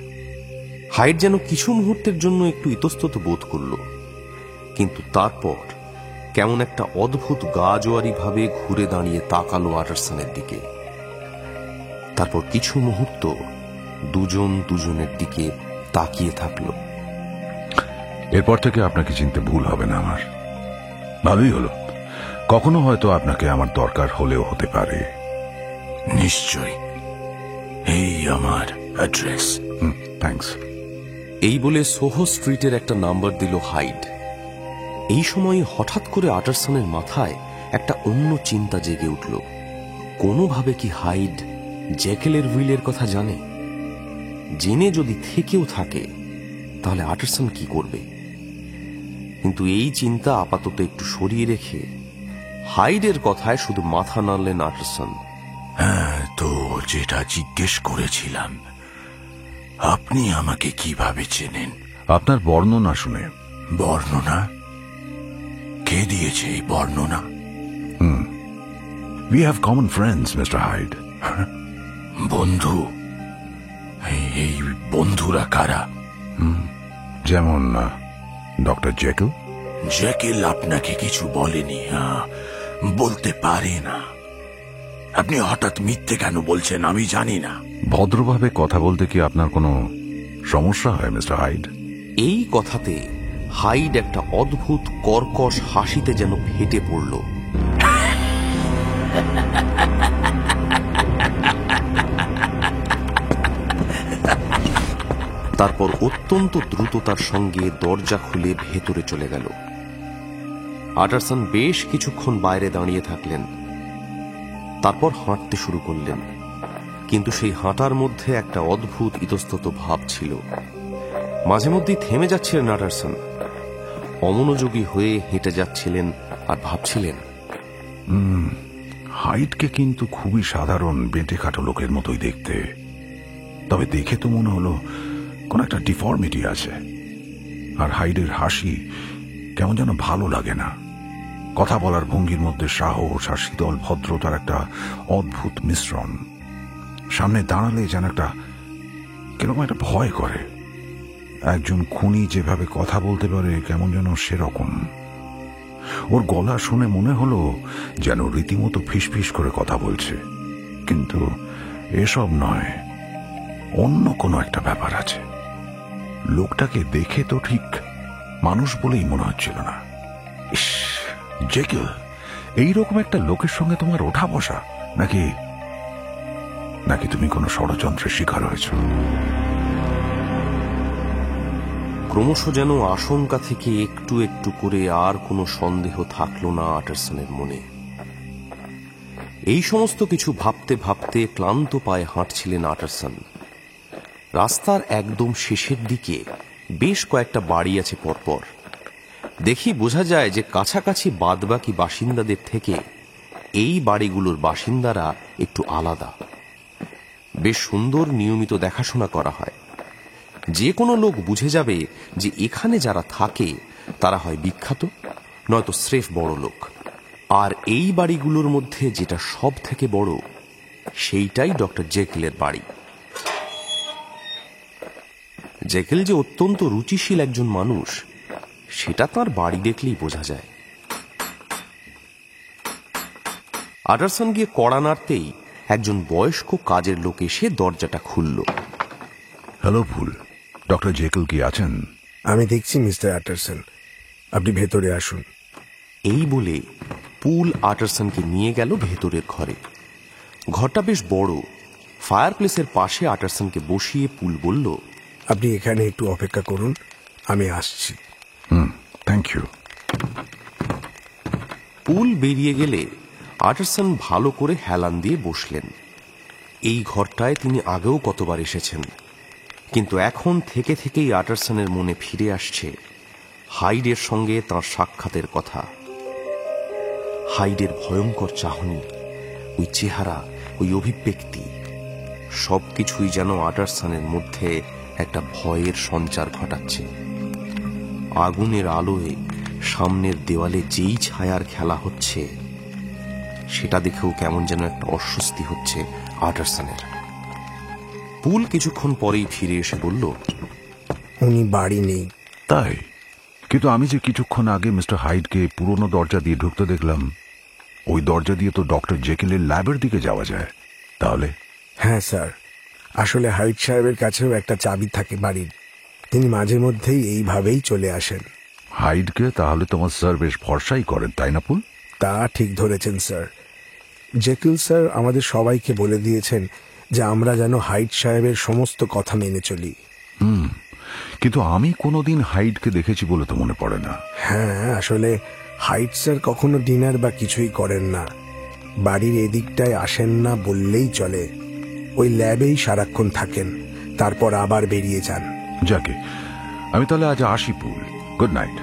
হাইড যেন কিছু মুহূর্তের জন্য একটু ইতস্তত বোধ করল, কিন্তু তারপর কেমন একটা অদ্ভুত গাজোয়ারি ভাবে ঘুরে দাঁড়িয়ে তাকালো আটারসনের দিকে। তারপর কিছু মুহূর্ত দুজন দুজনের দিকে তাকিয়ে থাকল। এরপর থেকে আপনাকে চিনতে ভুল হবে না আমার। ভালোই হলো। কখনো হয়তো আপনাকে আমার দরকার হলেও হতে পারে। নিশ্চয়। এই আমার অ্যাড্রেস। থ্যাঙ্কস। এই বলে সোহো স্ট্রিটের একটা নাম্বার দিল হাইড। এই সময় হঠাৎ করে আটারসনের মাথায় একটা অন্য চিন্তা জেগে উঠল। কোনোভাবে কি হাইড জ্যাকেলের উইলের কথা জানে? জেনে যদি থেকেও থাকে তাহলে আটারসন কি করবে? কিন্তু এই চিন্তা আপাতত একটু সরিয়ে রেখে হাইডের কথায় শুধু মাথা নাড়লেন আটারসন। হ্যাঁ, তো যেটা জিজ্ঞেস করেছিলাম, আপনি আমাকে কিভাবে চেনেন? আপনার বর্ণনা শুনে। বর্ণনা? কে দিয়েছে এই বর্ণনা? We have common friends, Mr. Hyde. বন্ধু? এই বন্ধুরা কারা? যেমন ডক্টর জেকেল। জেকেল আপনাকে কিছু বলেনি? বলতে পারে না। আপনি হঠাৎ মিথ্যে কেন বলছেন আমি জানি না। ভদ্রভাবে কথা বলতে কি আপনার কোনো সমস্যা হয়, মিস্টার হাইড? এই কথাতে হাইড একটা অদ্ভুত কর্কশ হাসিতে যেন ফেটে পড়ল। তারপর অত্যন্ত দ্রুততার সঙ্গে দরজা খুলে ভেতরে চলে গেল। আটারসন বেশ কিছুক্ষণ বাইরে দাঁড়িয়ে থাকলেন, তারপর হাঁটতে শুরু করলেন। কিন্তু সেই হাঁটার মধ্যে একটা অদ্ভুত ইতস্তত ভাব ছিল। মাঝে মধ্যেই থেমে যাচ্ছিলেন আটারসন, অমনোযোগী হয়ে হেঁটে যাচ্ছিলেন আর ভাবছিলেন, হাইডকে কিন্তু খুবই সাধারণ বেঁটে খাটো লোকের মতোই দেখতে, তবে দেখে তো মনে হলো কোন একটা ডিফর্মিটি আছে। আর হাইডের হাসি কেমন যেন ভালো লাগে না। কথা বলার ভঙ্গির মধ্যে সাহস আর শীতল ভদ্রতার একটা অদ্ভুত মিশ্রণ। সামনে দাঁড়ালে যেন একটা কিরকম একটা ভয় করে। একজন খুনি যেভাবে কথা বলতে পারে কেমন যেন সেরকম। ওর গলা শুনে মনে হলো যেন রীতিমতো ফিসফিস করে কথা বলছে, কিন্তু এসব নয়, অন্য কোনো একটা ব্যাপার আছে। লোকটাকে দেখে তো ঠিক মানুষ বলেই মনে হচ্ছিল না। ইস, জেকেল, এইরকম একটা লোকের সঙ্গে তোমার ওঠা বসা, নাকি নাকি তুমি কোনো ষড়যন্ত্রের শিকার হয়েছ? ক্রমশ যেন আশঙ্কা থেকে একটু একটু করে আর কোনো সন্দেহ থাকলো না আটারসনের মনে। এই সমস্ত কিছু ভাবতে ভাবতে ক্লান্ত পায়ে হাঁটছিলেন আটারসন। রাস্তার একদম শেষের দিকে বেশ কয়েকটা বাড়ি আছে পরপর। দেখি বোঝা যায় যে কাছাকাছি বাদবাকি বাসিন্দাদের থেকে এই বাড়িগুলোর বাসিন্দারা একটু আলাদা। বেশ সুন্দর নিয়মিত দেখাশোনা করা হয়। যে কোনো লোক বুঝে যাবে যে এখানে যারা থাকে তারা হয় বিখ্যাত, নয়তো স্রেফ বড় লোক। আর এই বাড়িগুলোর মধ্যে যেটা সব থেকে বড়, সেইটাই ডক্টর জেকেলের বাড়ি। জেকেল যে অত্যন্ত রুচিশীল একজন মানুষ, সেটা তার বাড়ি দেখলেই বোঝা যায়। আটারসন গিয়ে কড়া নাড়তেই একজন বয়স্ক কাজের লোক এসে দরজাটা খুলল। হ্যালো ফুল, ডক্টর জেকেল কি আছেন? আমি দেখছি মিস্টার আটারসন, আপনি ভেতরে আসুন। এই বলে পুল আটারসনকে নিয়ে গেল ভেতরের ঘরে। ঘরটা বেশ বড়। ফায়ারপ্লেসের পাশে আটারসনকে বসিয়ে পুল বলল, আপনি এখানে একটু অপেক্ষা করুন, আমি আসছি। Thank you. পুল বেরিয়ে গেলে আটারসন ভালো করে হেলান দিয়ে বসলেন। এই ঘরটায় তিনি আগেও কতবার এসেছেন, কিন্তু এখন থেকে থেকেই আটারসনের মনে ফিরে আসছে হাইডের সঙ্গে তাঁর সাক্ষাতের কথা। হাইডের ভয়ঙ্কর চাহনি, ওই চেহারা, ওই অভিব্যক্তি, সবকিছুই যেন আটারসনের মধ্যে একটা ভয়ের সঞ্চার ঘটাচ্ছে। আগুনের আলোয় সামনের দেওয়ালে যেই ছায়ার খেলা হচ্ছে, সেটা দেখেও কেমন যেন একটা অস্বস্তি হচ্ছে আটারসনের। পুল কিছুক্ষণ পরেই ফিরে এসে বলল, উনি বাড়ি নেই। তাই? কিন্তু আমি যে কিছুক্ষণ আগে মিস্টার হাইডকে পুরনো দরজা দিয়ে ঢুকতে দেখলাম, ওই দরজা দিয়ে তো ডক্টর জেকেলের ল্যাবের দিকে যাওয়া যায়। তাহলে? হ্যাঁ স্যার, আসলে হাইড সাহেবের কাছেও একটা চাবি থাকে বাড়ির। তিনি মাঝে মধ্যেই এইভাবেই চলে আসেন। হাইডকে তাহলে তোমার স্যার বেশ ভরসাই করেন, তাই না পুল? তা ঠিক ধরেছেন স্যার। জেকেল স্যার আমাদের সবাইকে বলে দিয়েছেন যে আমরা যেন হাইড সাহেবের সমস্ত কথা মেনে চলি। কিন্তু আমি কোনোদিন হাইডকে দেখেছি বলে তো মনে পড়ে না। হ্যাঁ, আসলে হাইড স্যার কখনো ডিনার বা কিছুই করেন না, বাড়ির এদিকটায় আসেন না বললেই চলে। ওই ল্যাবেই সারাক্ষণ থাকেন, তারপর আবার বেরিয়ে যান। যাকে, আমি তাহলে আজ আসি Poole. Good night.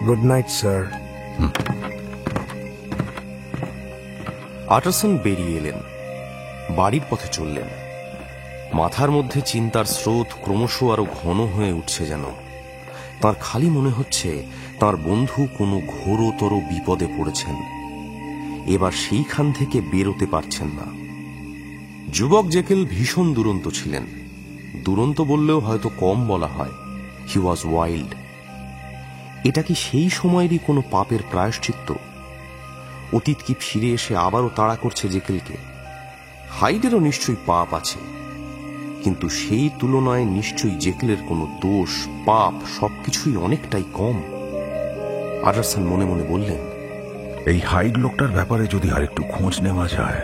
Good night sir. Utterson বেরিয়ে এলেন, বাড়ির পথে চললেন। মাথার মধ্যে চিন্তার স্রোত ক্রমশ আরো ঘন হয়ে উঠছে যেন। তার খালি মনে হচ্ছে তার বন্ধু কোনো ঘোরতর বিপদে পড়েছেন, এবার সেইখান থেকে বেরোতে পারছেন না। যুবক জেকেল ভীষণ দুরন্ত ছিলেন, দুরন্ত বললেও হয়তো কম বলা হয়। হি ওয়াজ ওয়াইল্ড। এটা কি সেই সময়েরই কোনো পাপের প্রায়শ্চিত্ত? অতীত কি ফিরে এসে আবারও তাড়া করছে জেকেলকে? হাইডেরও নিশ্চয়ই পাপ আছে, কিন্তু সেই তুলনায় নিশ্চয়ই জেকেলের কোনো দোষ পাপ সবকিছুই অনেকটাই কম। আটারসন মনে মনে বললেন, এই হাইড লোকটার ব্যাপারে যদি আরেকটু খোঁজ নেওয়া যায়,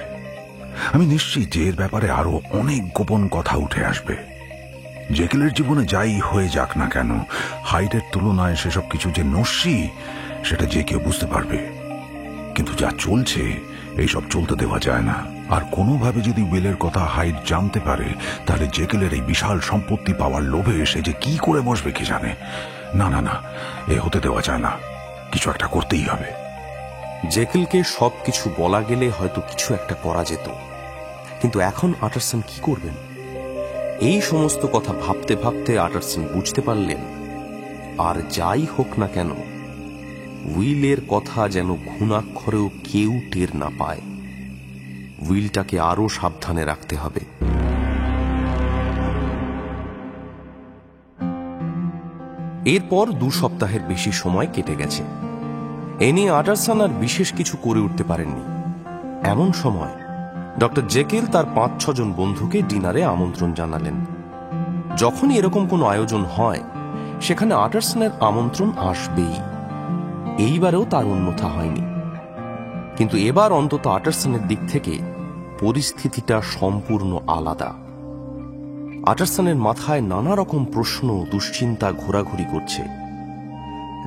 আমি নিশ্চিত যে এর ব্যাপারে আরো অনেক গোপন কথা উঠে আসবে। জেকেলের জীবনে যাই হয়ে যাক না কেন, হাইডের তুলনায় সেসব কিছু যে নস্যি সেটা যে কেউ বুঝতে পারবে। কিন্তু যা চলছে এইসব চলতে দেওয়া যায় না। আর কোনোভাবে যদি উইলের কথা হাইড জানতে পারে, তাহলে জেকেলের এই বিশাল সম্পত্তি পাওয়ার লোভে এসে যে কি করে বসবে কি জানে। না না না, এ হতে দেওয়া যায় না, কিছু একটা করতেই হবে। জেকেলকে সবকিছু বলা গেলে হয়তো কিছু একটা করা যেত, কিন্তু এখন আটারসন কি করবেন? এই সমস্ত কথা ভাবতে ভাবতে আটারসন বুঝতে পারলেন, আর যাই হোক না কেন উইলের কথা যেন ঘুণাক্ষরেও কেউ টের না পায়। উইলটাকে আরো সাবধানে রাখতে হবে। এরপর 2 সপ্তাহের বেশি সময় কেটে গেছে। এ নিয়ে আটারসন আর বিশেষ কিছু করে উঠতে পারেননি। এমন সময় ডক্টর জেকেল তার 5-6 জন বন্ধুকে ডিনারে আমন্ত্রণ জানালেন। যখনই এরকম কোনো আয়োজন হয়, সেখানে আটারসনের আমন্ত্রণ আসবেই। এইবারেও তার অন্যথা হয়নি, কিন্তু এবার অন্তত আটারসনের দিক থেকে পরিস্থিতিটা সম্পূর্ণ আলাদা। আটারসনের মাথায় নানা রকম প্রশ্ন দুশ্চিন্তা ঘোরাঘুরি করছে।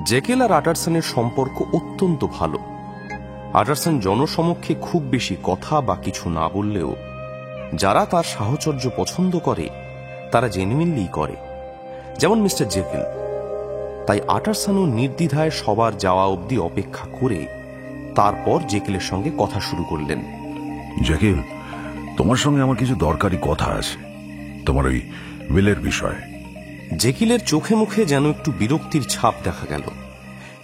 জেকেল আর আটারসনের সম্পর্ক অত্যন্ত ভালো। আটারসন জনসমক্ষে খুব বেশি কথা বা কিছু না বললেও যারা তার সাহচর্য পছন্দ করে তারা জেনুইনলি করে, যেমন মিস্টার জেকেল। তাই আটারসনও নির্দ্বিধায় সবার যাওয়া অবধি অপেক্ষা করে তারপর জেকেলের সঙ্গে কথা শুরু করলেন। জেকেল, তোমার সঙ্গে আমার কিছু দরকারি কথা আছে, তোমার ওই উইলের বিষয়ে। জেকেলের চোখে মুখে যেন একটু বিরক্তির ছাপ দেখা গেল,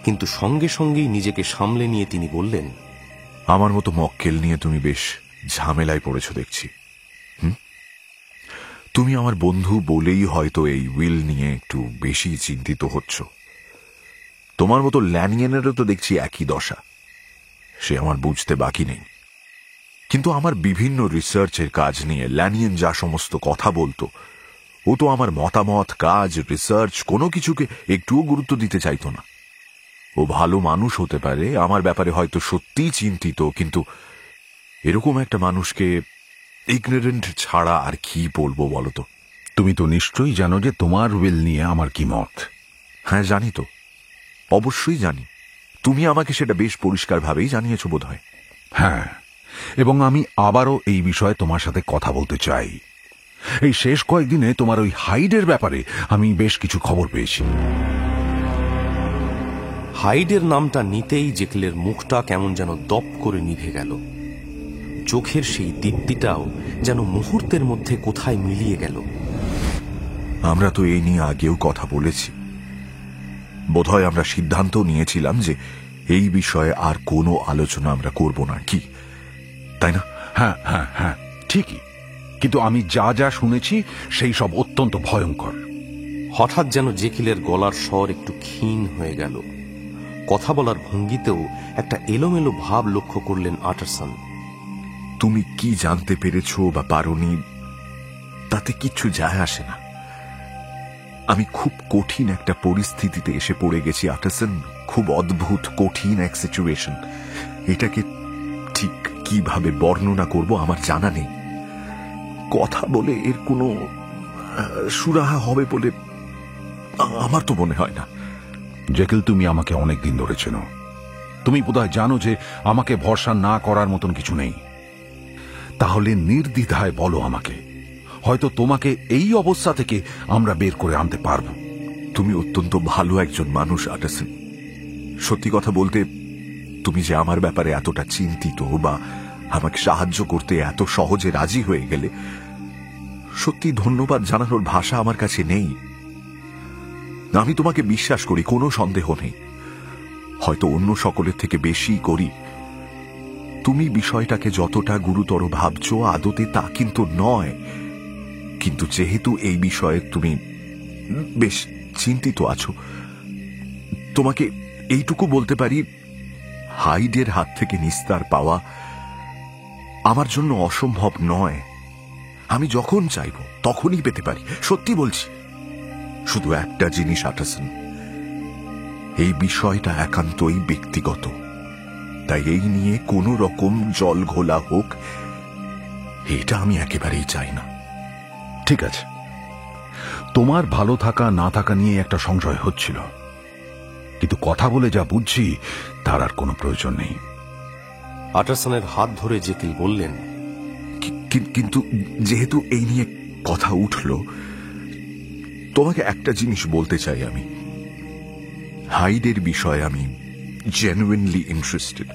কিন্তু সঙ্গে সঙ্গেই নিজেকে সামলে নিয়ে তিনি বললেন, আমার মতো মক্কেল নিয়ে তুমি বেশ ঝামেলায় পড়েছ দেখছি। তুমি আমার বন্ধু বলেই হয়তো এই উইল নিয়ে একটু বেশি চিন্তিত হচ্ছ। তোমার মতো ল্যানিয়েনেরও তো দেখছি একই দশা, সে আমার বুঝতে বাকি নেই। কিন্তু আমার বিভিন্ন রিসার্চের কাজ নিয়ে ল্যানিয়েন যা সমস্ত কথা বলতো, ও তো আমার মতামত, কাজ, রিসার্চ কোনো কিছুকে একটুও গুরুত্ব দিতে চাইতো না। ও ভালো মানুষ হতে পারে, আমার ব্যাপারে হয়তো সত্যিই চিন্তিত, কিন্তু এরকম একটা মানুষকে ইগনোরেন্ট ছাড়া আর কি বলবো বলতো? তুমি তো নিশ্চয়ই জানো যে তোমার উইল নিয়ে আমার কি মত। হ্যাঁ জানি তো, অবশ্যই জানি। তুমি আমাকে সেটা বেশ পরিষ্কারভাবেই জানিয়েছ বোধ হয়। হ্যাঁ, এবং আমি আবারও এই বিষয়ে তোমার সাথে কথা বলতে চাই। এই শেষ কয়েকদিনে তোমার ওই হাইডের ব্যাপারে আমি বেশ কিছু খবর পেয়েছি। হাইডের নামটা নিতেই জেকেলের মুখটা কেমন যেন দপ করে নিভে গেল। চোখের সেই দীপ্তিটাও যেন মুহূর্তের মধ্যে কোথায় মিলিয়ে গেল। আমরা তো এই নিয়ে আগেও কথা বলেছি। বোধহয় আমরা সিদ্ধান্ত নিয়েছিলাম যে এই বিষয়ে আর কোনো আলোচনা আমরা করব না, কি তাই না? হ্যাঁ হ্যাঁ হ্যাঁ, ঠিকই। কিন্তু আমি যা যা শুনেছি সেই সব অত্যন্ত ভয়ঙ্কর। হঠাৎ যেন জেকেলের গলার স্বর একটু ক্ষীণ হয়ে গেল। কথা বলার ভঙ্গিতেও একটা এলোমেলো ভাব লক্ষ্য করলেন আটারসন। তুমি কি জানতে পেরেছ বা পারোনি তাতে কিচ্ছু যায় আসে না। আমি খুব কঠিন একটা পরিস্থিতিতে এসে পড়ে গেছি আটারসন, খুব অদ্ভুত কঠিন এক সিচুয়েশন। এটাকে ঠিক কিভাবে বর্ণনা করব আমার জানা নেই। কথা বলে এর কোনো সুরাহা হবে বলে আমার তো মনে হয় না। জেকেল, তুমি আমাকে অনেক দিন ধরে চেনো। তুমি বোধহয় জানো যে আমাকে ভরসা না করার মতন কিছু নেই। তাহলে নির্দ্বিধায় বলো আমাকে, হয়তো তোমাকে এই অবস্থা থেকে আমরা বের করে আনতে পারবো। তুমি অত্যন্ত ভালো একজন মানুষ আটারসন। সত্যি কথা বলতে, তুমি যে আমার ব্যাপারে এতটা চিন্তিত বা আমাকে সাহায্য করতে এত সহজে রাজি হয়ে গেলে, সত্যি ধন্যবাদ জানানোর ভাষা আমার কাছে নেই। আমি তোমাকে বিশ্বাস করি, কোনো সন্দেহ নেই, হয়তো অন্য সকলের থেকে বেশি করি। তুমি বিষয়টাকে যতটা গুরুতর ভাবছো আদতে তা কিন্তু নয়। কিন্তু যেহেতু এই বিষয়ে তুমি বেশ চিন্তিত আছো, তোমাকে এইটুকু বলতে পারি, হাইডের হাত থেকে নিস্তার পাওয়া আমার জন্য অসম্ভব নয়। আমি যখন চাইব তখনই পেতে পারি, সত্যি বলছি। শুধু একটা জিনিস আটারসন, এই বিষয়টা একান্তই ব্যক্তিগত, তাই এই নিয়ে কোনো রকম জল ঘোলা হোক এটা আমি একেবারেই চাই না। ঠিক আছে, তোমার ভালো থাকা না থাকা নিয়ে একটা সংশয় হচ্ছিল, কিন্তু কথা বলে যা বুঝছি তার আর কোনো প্রয়োজন নেই। আটারসনের হাত ধরে জেকিল বললেন, কিন্তু যেহেতু এই নিয়ে কথা উঠল, তোমাকে একটা জিনিস বলতে চাই। আমি হাইডের বিষয়ে আমি জেনুইনলি ইন্টারেস্টেড।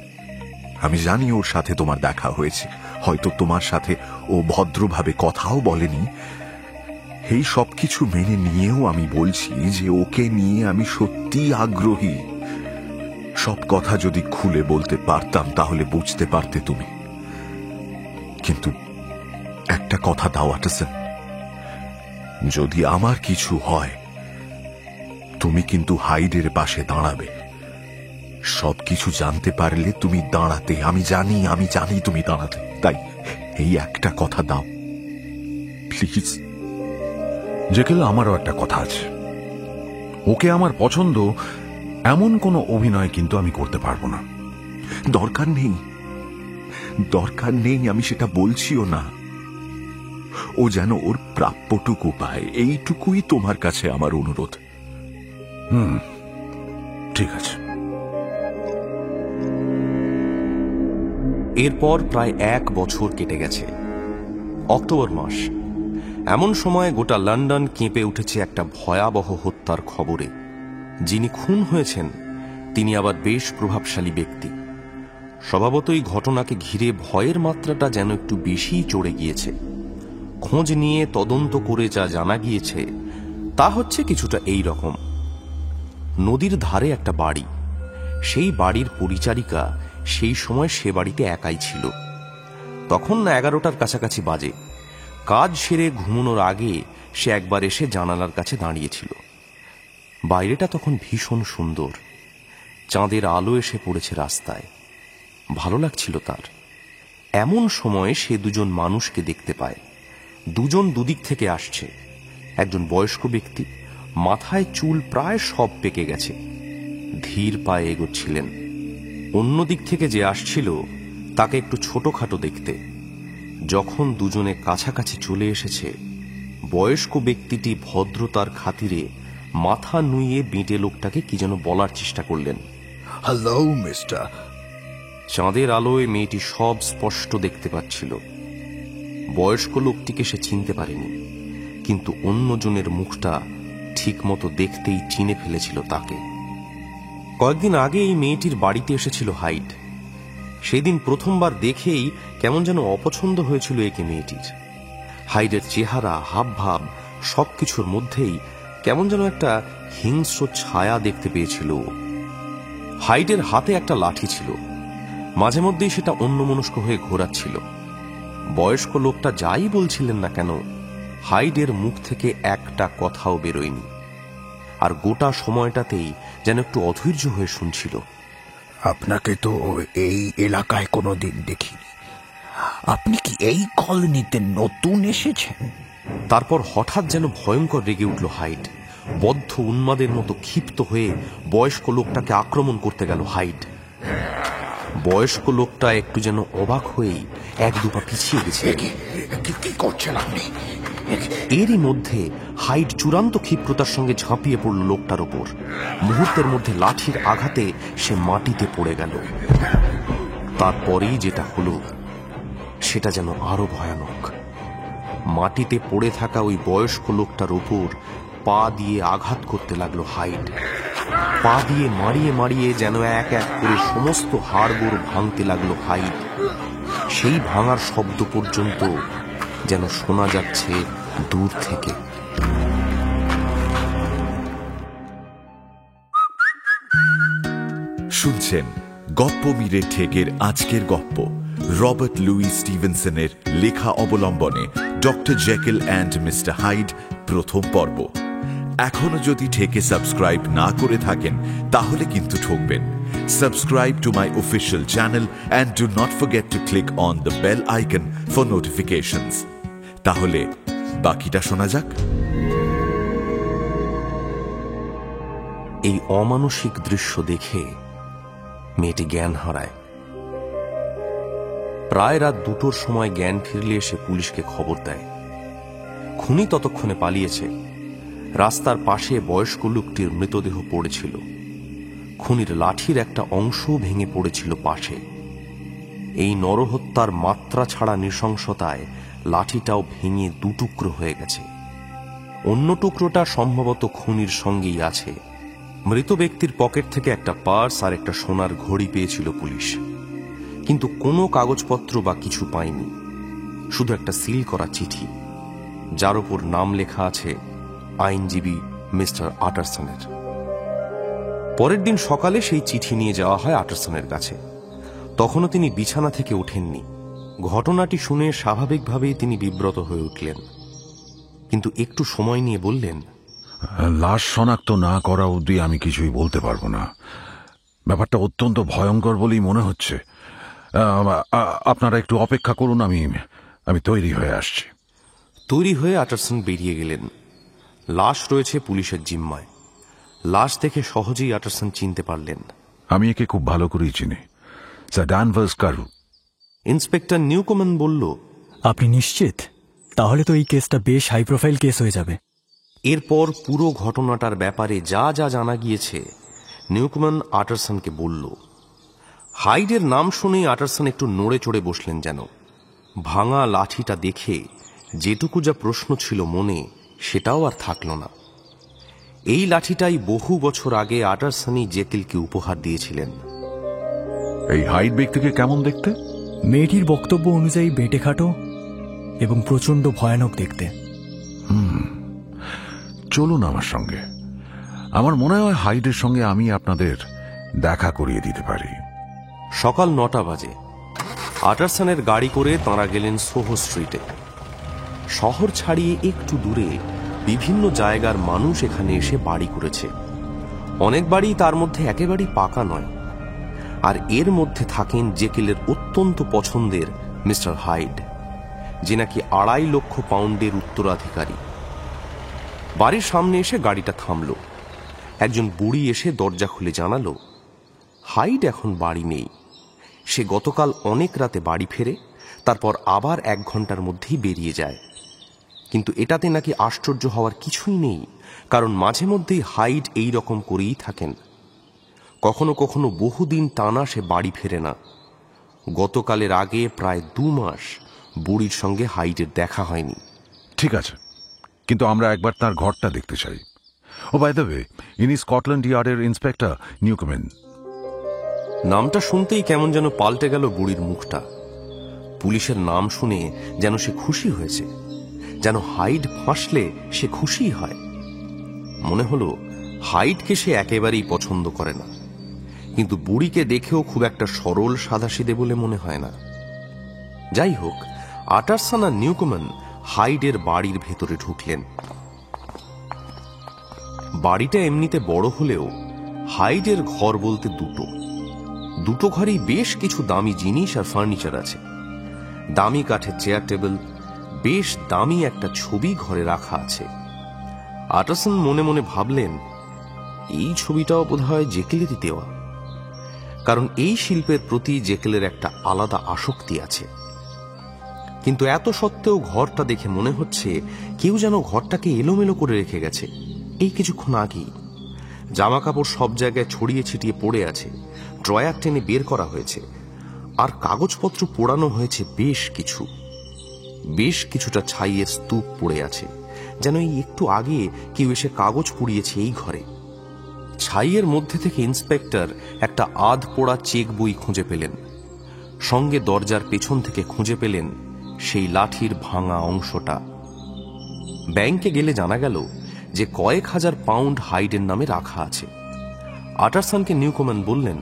আমি জানি ওর সাথে তোমার দেখা হয়েছে, হয়তো তোমার সাথে ও ভদ্রভাবে কথাও বলেনি। এই সবকিছু মেনে নিয়েও আমি বলছি যে ওকে নিয়ে আমি সত্যি আগ্রহী। সব কথা যদি খুলে বলতে পারতাম তাহলে বুঝতে পারতে তুমি। কিন্তু একটা কথা দাও আটারসন, যদি আমার কিছু হয় তুমি কিন্তু হাইডের পাশে দাঁড়াবে। সবকিছু জানতে পারলে তুমি দাঁড়াতে, আমি জানি তুমি দাঁড়াতে। তাই এই একটা কথা দাও প্লিজ। জেকেল, আমারও একটা কথা আছে। ওকে আমার পছন্দ এমন কোনো অভিনয় কিন্তু আমি করতে পারবো না। দরকার নেই, আমি সেটা বলছিও না। ও যেন ওর প্রাপ্যটুকু পায়, এইটুকুই তোমার কাছে আমার অনুরোধ। ঠিক আছে। এরপর প্রায় 1 বছর কেটে গেছে। অক্টোবর মাস। এমন সময় গোটা লন্ডন কেঁপে উঠেছে একটা ভয়াবহ হত্যার খবরে। যিনি খুন হয়েছেন তিনি আবার বেশ প্রভাবশালী ব্যক্তি। স্বভাবতই ঘটনাকে ঘিরে ভয়ের মাত্রাটা যেন একটু বেশিই চড়ে গিয়েছে। খোঁজ নিয়ে তদন্ত করে যা জানা গিয়েছে তা হচ্ছে কিছুটা এই রকম। নদীর ধারে একটা বাড়ি, সেই বাড়ির পরিচারিকা সেই সময় সে বাড়িতে একাই ছিল। তখন 11টার কাছাকাছি বাজে। কাজ সেরে ঘুমানোর আগে সে একবার এসে জানালার কাছে দাঁড়িয়েছিল। বাইরেটা তখন ভীষণ সুন্দর, চাঁদের আলো এসে পড়েছে রাস্তায়, ভালো লাগছিল তার। এমন সময় সে দুজন মানুষকে দেখতে পায়। দুজন দুদিক থেকে আসছে। একজন বয়স্ক ব্যক্তি, মাথায় চুল প্রায় সব পেকে গেছে, ধীর পায়ে এগোচ্ছিলেন। অন্য দিক থেকে যে আসছিল তাকে একটু ছোটখাটো দেখতে। যখন দুজনে কাছাকাছি চলে এসেছে, বয়স্ক ব্যক্তিটি ভদ্রতার খাতিরে মাথা নুইয়ে বেঁটে লোকটাকে কি যেন বলার চেষ্টা করলেন। Hello mister. চাঁদের আলোয় মেয়েটি সব স্পষ্ট দেখতে পাচ্ছিল। বয়স্ক লোকটিকে সে চিনতে পারেনি, কিন্তু অন্যজনের মুখটা ঠিক মতো দেখতেই চিনে ফেলেছিল তাকে। কয়েকদিন আগে এই মেয়েটির বাড়িতে এসেছিল হাইড। সেদিন প্রথমবার দেখেই কেমন যেন অপছন্দ হয়েছিল একে মেয়েটির। হাইডের চেহারা, হাবভাব সবকিছুর মধ্যেই কেমন যেন একটা হিংস্র ছায়া দেখতে পেয়েছিল। হাইডের হাতে একটা লাঠি ছিল, মাঝে মধ্যেই সেটা অন্যমনস্ক হয়ে ঘোরাচ্ছিল। বয়স্ক লোকটা যাই বলছিলেন না কেন, হাইডের মুখ থেকে একটা কথাও বেরোয়নি। আর গোটা সময়টাতেই যেন একটু অধৈর্য হয়ে শুনছিল। আপনাকে তো এই এলাকায় কোনোদিন দেখিনি। আপনি কি এই কলোনিতে নতুন এসেছেন? তারপর হঠাৎ যেন ভয়ঙ্কর রেগে উঠল হাইড। বদ্ধ উন্মাদের মতো ক্ষিপ্ত হয়ে বয়স্ক লোকটাকে আক্রমণ করতে গেল হাইড। বয়স্ক লোকটা একটু যেন অবাক হয়েই এক দুপা পিছিয়ে গেছে। কি করছেন আপনি? এরই মধ্যে হাইড চূড়ান্ত ক্ষিপ্রতার সঙ্গে ঝাঁপিয়ে পড়ল লোকটার ওপর। মুহূর্তের মধ্যে লাঠির আঘাতে সে মাটিতে পড়ে গেল। তারপরেই যেটা হলো সেটা যেন আরো ভয়ানক। মাটিতে পড়ে থাকা ওই বয়স্ক লোকটার ওপর পা দিয়ে আঘাত করতে লাগলো হাইড। পা দিয়ে মারিয়ে মারিয়ে যেন এক এক করে সমস্ত হাড়গোড় ভাঙতে লাগলো হাইড। সেই ভাঙার শব্দ পর্যন্ত যেন শোনা যাচ্ছে দূর থেকে। শুনছেন গপ্প মীরের ঠেকের আজকের গপ্প, রবার্ট লুই স্টিভেনসনের লেখা অবলম্বনে doctor Jekyll and mister hide প্রথম পর্ব। এখনো যদি ঠেকে সাবস্ক্রাইব না করে থাকেন তাহলে কিন্তু ঠকবেন। Subscribe to my official channel and do not forget to click on the bell icon for notifications. তাহলে বাকিটা শোনা যাক। এই অমানসিক দৃশ্য দেখে মেয়েটি জ্ঞান হারায়। প্রায় রাত 2টোর সময় জ্ঞান ফিরলে এসে পুলিশকে খবর দেয়। খুনি ততক্ষণে পালিয়েছে। রাস্তার পাশে বয়স্ক লোকটির মৃতদেহ পড়েছিল। খুনির লাঠির একটা অংশও ভেঙে পড়েছিল পাশে। এই নরহত্যার মাত্রা ছাড়া নৃশংসতায় লাঠিটাও ভেঙে 2 টুকরো হয়ে গেছে। অন্য টুকরোটা সম্ভবত খুনির সঙ্গেই আছে। মৃত ব্যক্তির পকেট থেকে একটা পার্স আর একটা সোনার ঘড়ি পেয়েছিল পুলিশ, কিন্তু কোনো কাগজপত্র বা কিছু পায়নি। শুধু একটা সিল করা চিঠি, যার উপর নাম লেখা আছে আইনজীবী মিস্টার আটারসনের। পরের দিন সকালে সেই চিঠি নিয়ে যাওয়া হয় আটারসনের কাছে। তখনও তিনি বিছানা থেকে ওঠেননি। ঘটনাটি শুনে স্বাভাবিকভাবেই তিনি বিব্রত হয়ে উঠলেন, কিন্তু একটু সময় নিয়ে বললেন, লাশ শনাক্ত না করা অবধি আমি কিছুই বলতে পারবো না। ব্যাপারটা অত্যন্ত ভয়ঙ্কর বলেই মনে হচ্ছে। আপনারা একটু অপেক্ষা করুন, আমি তৈরি হয়ে আসছি। তৈরি হয়ে আটারসন বেরিয়ে গেলেন। লাশ রয়েছে পুলিশের জিম্মায়। লাশ দেখে সহজেই আটারসন চিনতে পারলেন। আমি একে খুব ভালো করেই চিনি, স্যার ড্যানভার্স কারু। ইন্সপেক্টর নিউকম্যান বলল, আপনি নিশ্চিত? তাহলে তো এই কেসটা বেশ হাই প্রোফাইল কেস হয়ে যাবে। এরপর পুরো ঘটনাটার ব্যাপারে যা যা জানা গিয়েছে নিউকম্যান আটারসনকে বলল। হাইডের নাম শুনেই আটারসন একটু নড়ে চড়ে বসলেন যেন। ভাঙা লাঠিটা দেখে যেটুকু যা প্রশ্ন ছিল মনে, সেটাও আর থাকল না। এই লাঠিটাই বহু বছর আগে আটারসনই জেকেলকে উপহার দিয়েছিলেন। এই হাইড ব্যক্তিকে কেমন দেখতে? মেয়েটির বক্তব্য অনুযায়ী বেটে খাটো এবং প্রচন্ড ভয়ানক দেখতে। চলুন আমার সঙ্গে। আমার মনে হয় হাইডের সঙ্গে আমি আপনাদের দেখা করিয়ে দিতে পারি। সকাল 9টা বাজে আটারসনের গাড়ি করে তাঁরা গেলেন সোহো স্ট্রিটে। শহর ছাড়িয়ে একটু দূরে বিভিন্ন জায়গার মানুষ এখানে এসে বাড়ি করেছে। অনেক বাড়ি তার মধ্যে একেবারেই পাকা নয়। আর এর মধ্যে থাকেন জেকেলের অত্যন্ত পছন্দের মিস্টার হাইড, যে নাকি 2.5 লক্ষ পাউন্ডের উত্তরাধিকারী। বাড়ির সামনে এসে গাড়িটা থামল। একজন বুড়ি এসে দরজা খুলে জানালো, হাইড এখন বাড়ি নেই। সে গতকাল অনেক রাতে বাড়ি ফেরে, তারপর আবার 1 ঘন্টার মধ্যেই বেরিয়ে যায়। কিন্তু এটাতে নাকি আশ্চর্য হওয়ার কিছুই নেই, কারণ মাঝে মধ্যেই হাইড এই রকম করেই থাকেন। কখনো কখনো বহুদিন টানা সে বাড়ি ফেরে না। গতকালের আগে প্রায় 2 মাস বুড়ির সঙ্গে হাইডের দেখা হয়নি। ঠিক আছে, কিন্তু আমরা একবার তার ঘরটা দেখতে চাই। ও বাই দ্য ওয়ে, ইনি স্কটল্যান্ড ইয়ার্ডের ইন্সপেক্টর নিউকম্যান। নামটা শুনতেই কেমন যেন পাল্টে গেল বুড়ির মুখটা। পুলিশের নাম শুনে যেন সে খুশি হয়েছে, যেন হাইড ফাঁসলে সে খুশিই হয়। মনে হলো হাইডকে সে একেবারেই পছন্দ করে না, কিন্তু বুড়িকে দেখেও খুব একটা সরল সাদাসিধে বলে মনে হয় না। যাই হোক, আটারসন আর নিউকম্যান হাইডের বাড়ির ভেতরে ঢুকলেন। বাড়িটা এমনিতে বড় হলেও হাইডের ঘর বলতে দুটো ঘরেই বেশ কিছু দামি জিনিস আর ফার্নিচার আছে। দামি কাঠের চেয়ার টেবিল, বেশ দামি একটা ছবি ঘরে রাখা আছে। আটারসন মনে মনে ভাবলেন, এই ছবিটাও বোধহয় জেকেলেরই দেওয়া। কারণ এই শিল্পের প্রতি জেকেলের একটা আলাদা আসক্তি আছে। কিন্তু এত সত্ত্বেও ঘরটা দেখে মনে হচ্ছে কেউ যেন ঘরটাকে এলোমেলো করে রেখে গেছে। এই কিছুক্ষণ আগেই জামা কাপড় সব জায়গায় ছড়িয়ে ছিটিয়ে পড়ে আছে, ড্রয়ার টেনে বের করা হয়েছে, আর কাগজপত্র পোড়ানো হয়েছে বেশ কিছুটা ছাইয়ের স্তূপ পড়ে আছে, যেন এই একটু আগে কেউ এসে কাগজ পুড়িয়েছে এই ঘরে। ছাইয়ের মধ্যে থেকে ইন্সপেক্টর একটা আধ পোড়া চেক বই খুঁজে পেলেন, সঙ্গে দরজার পেছন থেকে খুঁজে পেলেন সেই লাঠির ভাঙা অংশটা। ব্যাংকে গেলে জানা গেল যে কয়েক হাজার পাউন্ড হাইডের নামে রাখা আছে। আটারসনকে নিউকম্যান বললেন,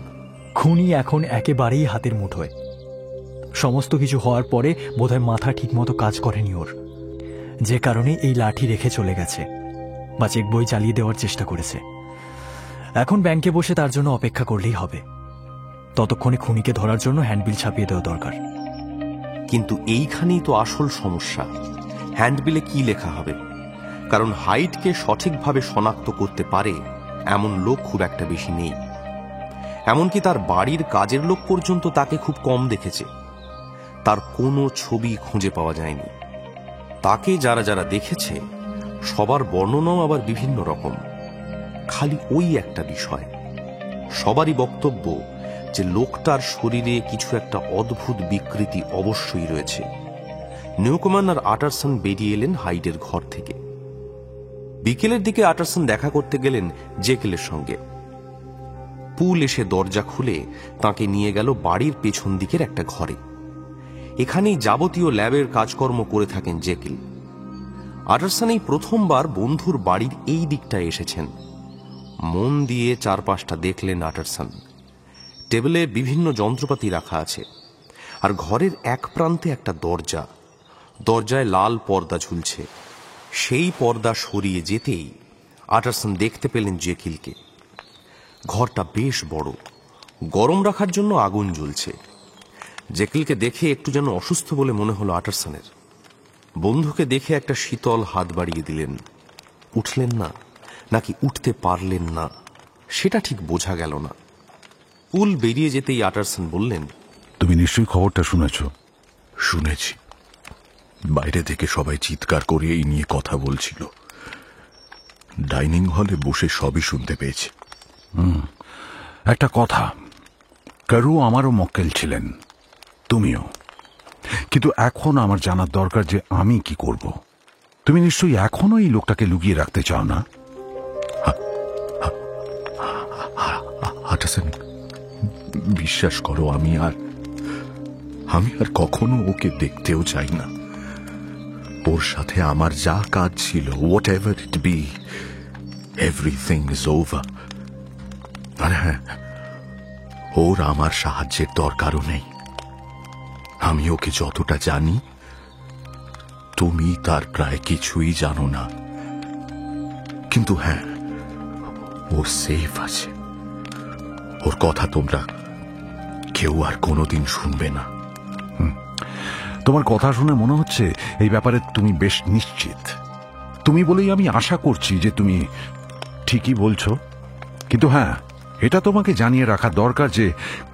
খুনি এখন একেবারেই হাতের মুঠোয়। সমস্ত কিছু হওয়ার পরে বোধহয় মাথা ঠিকমতো কাজ করেনি ওর, যে কারণে এই লাঠি রেখে চলে গেছে বা চেক বই চালিয়ে দেওয়ার চেষ্টা করেছে। এখন ব্যাংকে বসে তার জন্য অপেক্ষা করলেই হবে। ততক্ষণে খুনিকে ধরার জন্য হ্যান্ডবিল ছাপিয়ে দেওয়া দরকার। কিন্তু এইখানেই তো আসল সমস্যা, হ্যান্ডবিলে কি লেখা হবে? কারণ হাইডকে সঠিকভাবে শনাক্ত করতে পারে এমন লোক খুব একটা বেশি নেই। এমনকি তার বাড়ির কাজের লোক পর্যন্ত তাকে খুব কম দেখেছে। তার কোনো ছবি খুঁজে পাওয়া যায়নি। তাকে যারা যারা দেখেছে সবার বর্ণনাও আবার বিভিন্ন রকম। খালি ওই একটা বিষয়, সবারই বক্তব্য যে লোকটার শরীরে কিছু একটা অদ্ভুত বিকৃতি অবশ্যই রয়েছে। নিউকম্যান আর আটারসন বেরিয়ে এলেন হাইডের ঘর থেকে। বিকেলের দিকে আটারসন দেখা করতে গেলেন জেকেলের সঙ্গে। পুল এসে দরজা খুলে তাকে নিয়ে গেল বাড়ির পেছন দিকের একটা ঘরে। এখানেই যাবতীয় ল্যাবের কাজকর্ম করে থাকেন জেকেল। আটারসন এই প্রথমবার বন্ধুর বাড়ির এই দিকটায় এসেছেন। মন দিয়ে চারপাশটা দেখলেন আটারসন। টেবিলে বিভিন্ন যন্ত্রপাতি রাখা আছে, আর ঘরের এক প্রান্তে একটা দরজা। দরজায় লাল পর্দা ঝুলছে। সেই পর্দা সরিয়ে যেতেই আটারসন দেখতে পেলেন জেকিলকে। ঘরটা বেশ বড়, গরম রাখার জন্য আগুন জ্বলছে। জেকিলকে দেখে একটু যেন অসুস্থ বলে মনে হলো আটারসনের। বন্ধুকে দেখে একটা শীতল হাত বাড়িয়ে দিলেন। উঠলেন না, নাকি উঠতে পারলেন না সেটা ঠিক বোঝা গেল না। পুল বেরিয়ে যেতেই আটারসন বললেন, তুমি নিশ্চয়ই খবরটা শুনেছ? শুনেছি। বাইরে থেকে সবাই চিৎকার করে এই নিয়ে কথা বলছিল। ডাইনিং হলে বসে সবই শুনতে পেয়েছি। একটা কথা, কারু আমারও মক্কেল ছিলেন, তুমিও। কিন্তু এখন আমার জানার দরকার যে আমি কি করব। তুমি নিশ্চয়ই এখনো এই লোকটাকে লুকিয়ে রাখতে চাও না? বিশ্বাস করো, আমি আর কখনো ওকে দেখতেও চাই না। ওর সাথে আমার যা কাজ ছিল, whatever it be, everything is over. আর হ্যাঁ, ওর আমার সাহায্যের দরকারও নেই। আমি ওকে যতটা জানি, তুমি তার প্রায় কিছুই জানো না। কিন্তু হ্যাঁ, ও সেফ আছে। ওর কথা তোমরা কেউ আর কোনোদিন শুনবে না। তোমার কথা শুনে মনে হচ্ছে এই ব্যাপারে তুমি বেশ নিশ্চিত। তুমি বলেই আমি আশা করছি যে তুমি ঠিকই বলছো। কিন্তু হ্যাঁ, এটা তোমাকে জানিয়ে রাখা দরকার যে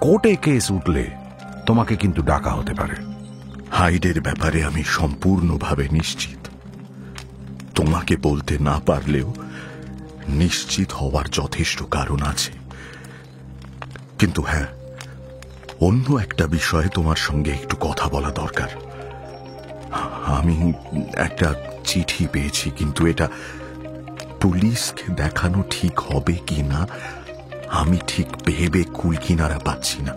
কোর্টে কেস উঠলে তোমাকে কিন্তু ডাকা হতে পারে। হাইডের ব্যাপারে আমি সম্পূর্ণভাবে নিশ্চিত। তোমাকে বলতে না পারলেও নিশ্চিত হওয়ার যথেষ্ট কারণ আছে। কিন্তু হ্যাঁ, অন্য একটা বিষয়ে তোমার সঙ্গে একটু কথা বলা দরকার। আমি একটা চিঠি পেয়েছি, কিন্তু এটা পুলিশকে দেখানো ঠিক হবে কি না আমি ঠিক ভেবে কুল কিনারা পাচ্ছি না।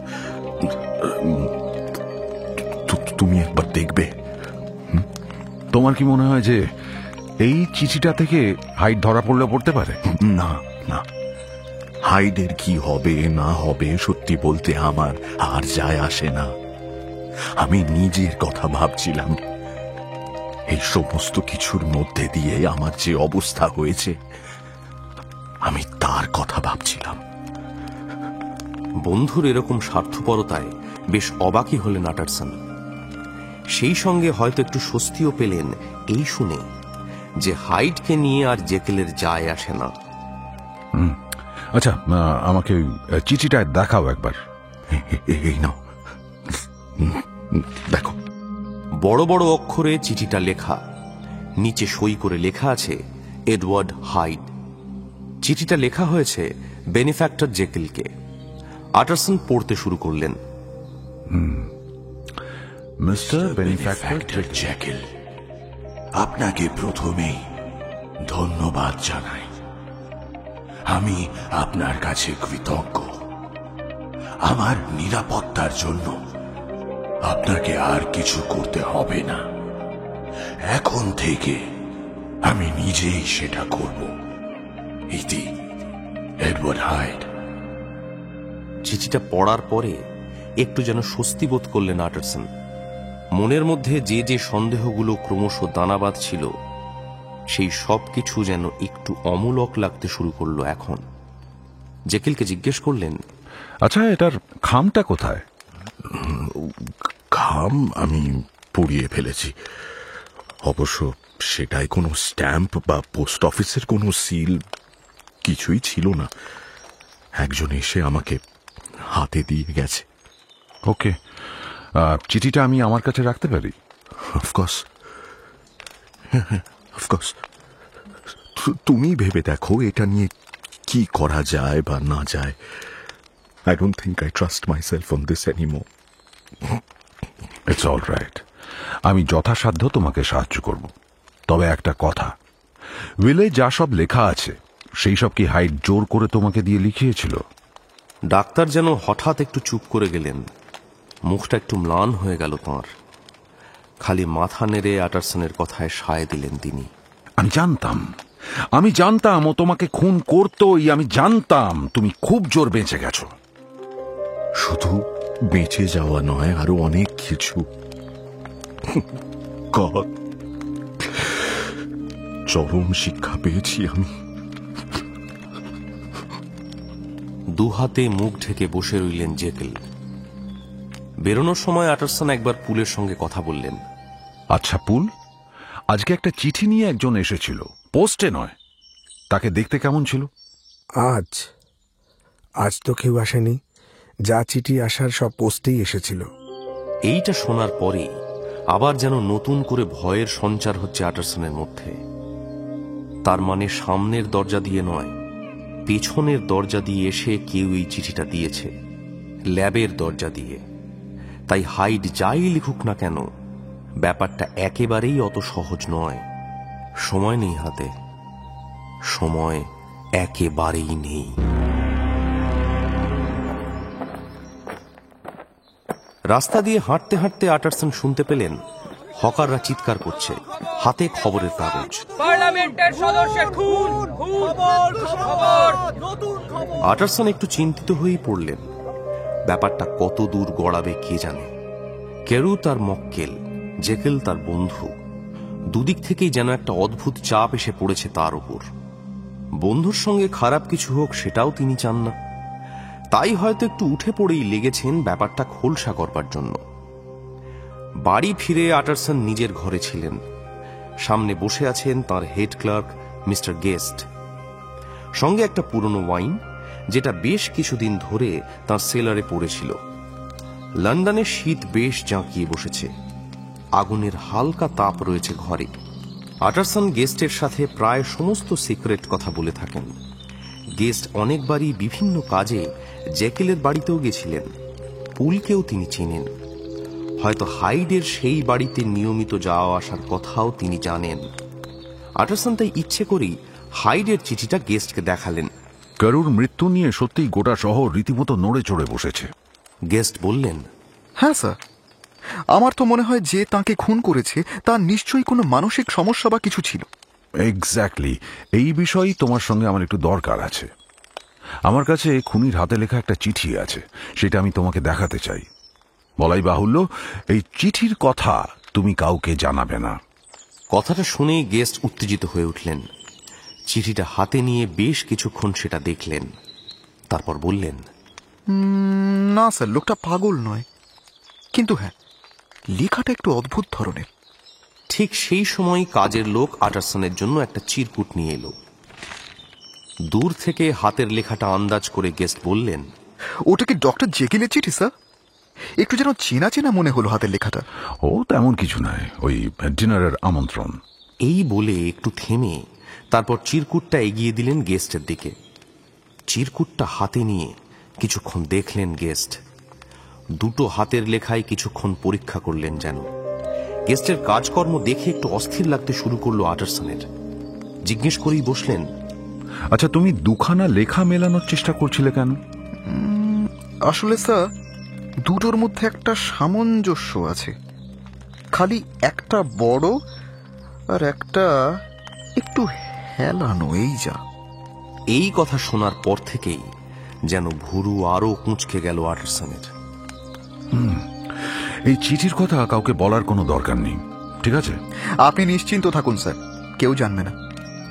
তুমি একবার দেখবে? তোমার কি মনে হয় যে এই চিঠিটা থেকে হাইড ধরা পড়লে পড়তে পারে? না না, হাইডের কি হবে না হবে সত্যি বলতে আমার আর যায় আসে না। আমি নিজের কথা ভাবছিলাম। এই সমস্ত কিছুর মধ্যে দিয়ে আমার যে অবস্থা হয়েছে, আমি তার কথা ভাবছিলাম। বন্ধুর এরকম স্বার্থপরতায় বেশ অবাকই হলেন আটারসন। সেই সঙ্গে হয়তো একটু স্বস্তিও পেলেন এই শুনে যে হাইডকে নিয়ে আর জেকেলের যায় আসে না। আচ্ছা, আমাকে চিঠিটা দেখাও একবার। এই নাও, দেখো। বড় বড় অক্ষরে চিঠিটা লেখা, নিচে সই করে লেখা আছে এডওয়ার্ড হাইড। চিঠিটা লেখা হয়েছে বেনিফ্যাক্টর জেকেলকে। আটারসন পড়তে শুরু করলেন। মিস্টার বেনিফ্যাক্টর জ্যাকেল, আপনাকে প্রথমেই ধন্যবাদ জানাই। আমি আপনার কাছে কৃতজ্ঞ। আমার নিরাপত্তার জন্য আপনাকে আর কিছু করতে হবে না। এখন থেকে আমি নিজেই সেটা করব। ইতি, এডওয়ার্ড হাইড। চিঠিটা পড়ার পরে একটু যেন স্বস্তি বোধ করলেন আটারসন। মনের মধ্যে যে যে সন্দেহগুলো ক্রমশ দানা বাঁধছিল, সেই সব কিছু যেন একটু অমূলক লাগতে শুরু করলো এখন। জেকেলকে জিজ্ঞেস করলেন, আচ্ছা, এটার খামটা কোথায়? খাম আমি পুড়িয়ে ফেলেছি। অবশ্য সেটাই কোনো স্ট্যাম্প বা পোস্ট অফিসের কোনো সিল কিছুই ছিল না। একজন এসে আমাকে হাতে দিয়ে গেছে। ওকে, চিঠিটা আমি আমার কাছে রাখতে পারি? Of course, of course. তুমি ভেবে দেখো এটা নিয়ে কি করা যায় বা না যায়। I don't think I trust myself on this anymore. It's all right, আমি যথাসাধ্য তোমাকে সাহায্য করব। তবে একটা কথা, উইলে যা সব লেখা আছে সেই সব কি হাইড জোর করে তোমাকে দিয়ে লিখিয়েছিল? ডাক্তার যেন হঠাৎ একটু চুপ করে গেলেন। মুখটা একটু ম্লান হয়ে গেল তাঁর। খালি মাথা নেড়ে আটারসনের কথায় সায় দিলেন তিনি। আমি জানতাম ও তোমাকে খুন করতোই। আমি জানতাম তুমি খুব জোর বেঁচে গেছো। শুধু বেঁচে যাওয়া নয়, আরো অনেক কিছু। চরম শিক্ষা পেয়েছি আমি। দুহাতে মুখ ঢেকে বসে রইলেন জেকেল। বেরোনোর সময় আটারসন একবার পুলের সঙ্গে কথা বললেন। আচ্ছা পুল, আজকে একটা চিঠি নিয়ে একজন এসেছিল, পোস্টে নয়। তাকে দেখতে কেমন ছিল? আজ তো কেউ আসেনি। যা চিঠি আসার সব পোস্টেই এসেছিল। এইটা শোনার পরে আবার যেন নতুন করে ভয়ের সঞ্চার হচ্ছে আটারসনের মধ্যে। তার মানে সামনের দরজা দিয়ে নয়, পেছনের দরজা দিয়ে এসে কেউ এই চিঠিটা দিয়েছে, ল্যাবের দরজা দিয়ে। তাই হাইড যাই লিখুক না কেন, ব্যাপারটা একেবারেই অত সহজ নয়। সময় নেই হাতে, সময় একেবারেই নেই। রাস্তা দিয়ে হাঁটতে হাঁটতে আটারসন শুনতে পেলেন হকাররা চিৎকার করছে, হাতে খবরের কাগজ। পার্লামেন্টের সদস্যের খুন, খবর। আটারসন একটু চিন্তিত হয়েই পড়লেন। ব্যাপারটা কত দূর গড়াবে কে জানে। কেরু তার মক্কেল, জেকেল তার বন্ধু। দুদিক থেকেই যেন একটা অদ্ভুত চাপ এসে পড়েছে তার উপর। বন্ধুর সঙ্গে খারাপ কিছু হোক সেটাও তিনি চান না। তাই হয়তো একটু উঠে পড়েই লেগেছেন ব্যাপারটা খোলসা করবার জন্য। বাড়ি ফিরে আটারসন নিজের ঘরে ছিলেন। সামনে বসে আছেন তার হেড ক্লার্ক মিস্টার গেস্ট, সঙ্গে একটা পুরনো ওয়াইন যেটা বেশ কিছুদিন ধরে তার সেলারে পড়েছিল। লন্ডনের শীত বেশ জাঁকিয়ে বসেছে, আগুনের হালকা তাপ রয়েছে ঘরে। আটারসন গেস্টের সাথে প্রায় সমস্ত সিক্রেট কথা বলে থাকেন। গেস্ট অনেকবারই বিভিন্ন কাজে জ্যাকেলের বাড়িতেও গেছিলেন। পুলকেও তিনি চেনেন। হয়তো হাইডের সেই বাড়িতে নিয়মিত যাওয়া আসার কথাও তিনি জানেন। আটারসন তাই ইচ্ছে করেই হাইডের চিঠিটা গেস্টকে দেখালেন। কারুর মৃত্যু নিয়ে সত্যিই গোটা শহর রীতিমতো নড়ে চড়ে বসেছে। গেস্ট বললেন, হ্যাঁ স্যার, আমার তো মনে হয় যে তাকে খুন করেছে তার নিশ্চয়ই কোনো মানসিক সমস্যা বা কিছু ছিল। এক্স্যাক্টলি, এই বিষয়ে তোমার সঙ্গে আমার একটু দরকার আছে। আমার কাছে খুনির হাতে লেখা একটা চিঠি আছে, সেটা আমি তোমাকে দেখাতে চাই। বলাই বাহুল্য, এই চিঠির কথা তুমি কাউকে জানাবে না। কথাটা শুনেই গেস্ট উত্তেজিত হয়ে উঠলেন। চিঠিটা হাতে নিয়ে বেশ কিছুক্ষণ সেটা দেখলেন, তারপর বললেন, না স্যার, লোকটা পাগল নয়, কিন্তু হ্যাঁ, লেখাটা একটু অদ্ভুত ধরনের। ঠিক সেই সময় কাজের লোক আটারসনের জন্য একটা চিরকুট নিয়ে এলো। দূর থেকে হাতের লেখাটা আন্দাজ করে গেস্ট বললেন, ওটা কি ডক্টর জেকিলের চিঠি স্যার? একটু যেন চেনা চেনা মনে হলো হাতের লেখাটা। ও তেমন কিছু নয়, ওই ডিনারের আমন্ত্রণ। এই বলে একটু থেমে তারপর চিরকুটটা এগিয়ে দিলেন গেস্টের দিকে। চিরকুটটা হাতে নিয়ে কিছুক্ষণ দেখলেন গেস্ট। দুটো হাতের লেখায় কিছুক্ষণ পরীক্ষা করলেন যেন। গেস্টের কাজকর্ম দেখে একটু অস্থির লাগতে শুরু করলো আটারসনের। জিজ্ঞেস করেই বসলেন, আচ্ছা, তুমি দুখানা লেখা মেলানোর চেষ্টা করছিলে কেন? আসলে স্যার, দুটোর মধ্যে একটা সামঞ্জস্য আছে, খালি একটা বড় আর একটা একটু হেলানো, এই যা। এই কথা শোনার পর থেকেই যেন ভুরু আরো কুঁচকে গেল আটারসনের। এই চিঠির কথা কাউকে বলার কোনো দরকার নেই, ঠিক আছে? আপনি নিশ্চিন্ত থাকুন স্যার, কেউ জানবে না।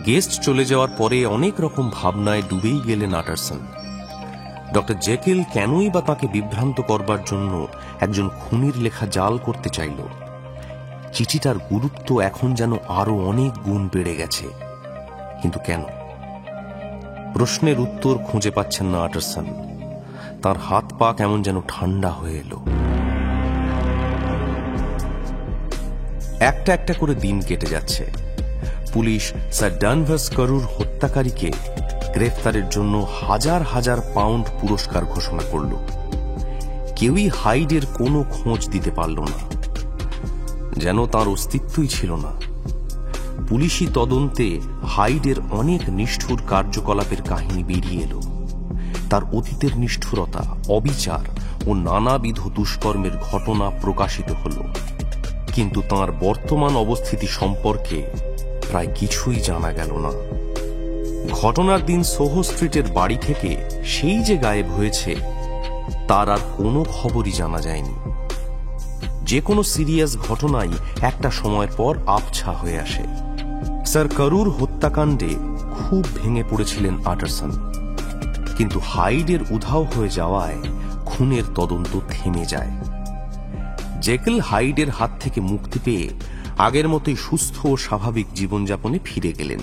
গেস্ট চলে যাওয়ার পরে অনেক রকম ভাবনায় ডুবেই গেলেন আটারসন। ডক্টর জেকিল কেনই বা তাকে বিভ্রান্ত করবার জন্য একজন খুনির লেখা জাল করতে চাইল? চিঠিটার গুরুত্ব এখন যেন আরো অনেক গুণ বেড়ে গেছে, কিন্তু কেন? প্রশ্নের উত্তর খুঁজে পাচ্ছেন না আটারসন। তার হাত পা কেমন যেন ঠান্ডা হয়ে এলো। একটা একটা করে দিন কেটে যাচ্ছে। পুলিশ স্যার ডানভার্স করুর হত্যাকারীকে গ্রেফতারের জন্য হাজার হাজার পাউন্ড পুরস্কার ঘোষণা করল। কেউই হাইডের কোনো খোঁজ দিতে পারল না, যেন তার অস্তিত্বই ছিল না। পুলিশি তদন্তে হাইডের অনেক নিষ্ঠুর কার্যকলাপের কাহিনী বেরিয়ে এলো। তার অতীতের নিষ্ঠুরতা, অবিচার ও নানাবিধ দুষ্কর্মের ঘটনা প্রকাশিত হল। কিন্তু তার বর্তমান অবস্থিতি সম্পর্কে প্রায় কিছুই জানা গেল না। ঘটনার দিন সোহো স্ট্রিটের বাড়ি থেকে সেই যে গায়েব হয়েছে, তার আর কোনো খবরই জানা যায়নি। যে কোনো সিরিয়াস ঘটনাই একটা সময়ের পর আবছা হয়ে আসে। স্যার করুর হত্যাকাণ্ডে খুব ভেঙে পড়েছিলেন আটারসন, কিন্তু হাইডের উধাও হয়ে যাওয়ায় খুনের তদন্ত থেমে যায়। জেকিল হাইডের হাত থেকে মুক্তি পেয়ে আগের মতোই সুস্থ ও স্বাভাবিক জীবনযাপনে ফিরে গেলেন।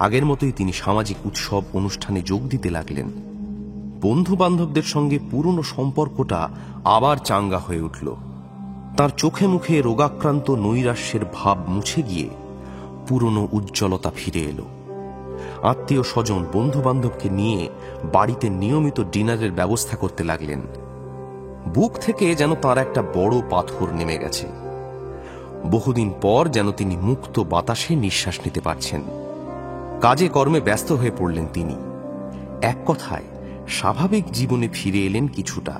আগের মতোই তিনি সামাজিক উৎসব অনুষ্ঠানে যোগ দিতে লাগলেন। বন্ধু বান্ধবদের সঙ্গে পুরনো সম্পর্কটা আবার চাঙ্গা হয়ে উঠল। তার চোখে মুখে রোগাক্রান্ত নৈরাশ্যের ভাব মুছে গিয়ে পুরনো উজ্জ্বলতা ফিরে এলো। আত্মীয় স্বজন, বন্ধু বান্ধবকে নিয়ে বাড়িতে নিয়মিত ডিনারের ব্যবস্থা করতে লাগলেন। বুক থেকে যেন তার একটা বড় পাথর নেমে গেছে। বহুদিন পর যেন তিনি মুক্ত বাতাসে নিঃশ্বাস নিতে পারছেন। কাজে কর্মে ব্যস্ত হয়ে পড়লেন তিনি। এক কথায় স্বাভাবিক জীবনে ফিরে এলেন কিছুটা।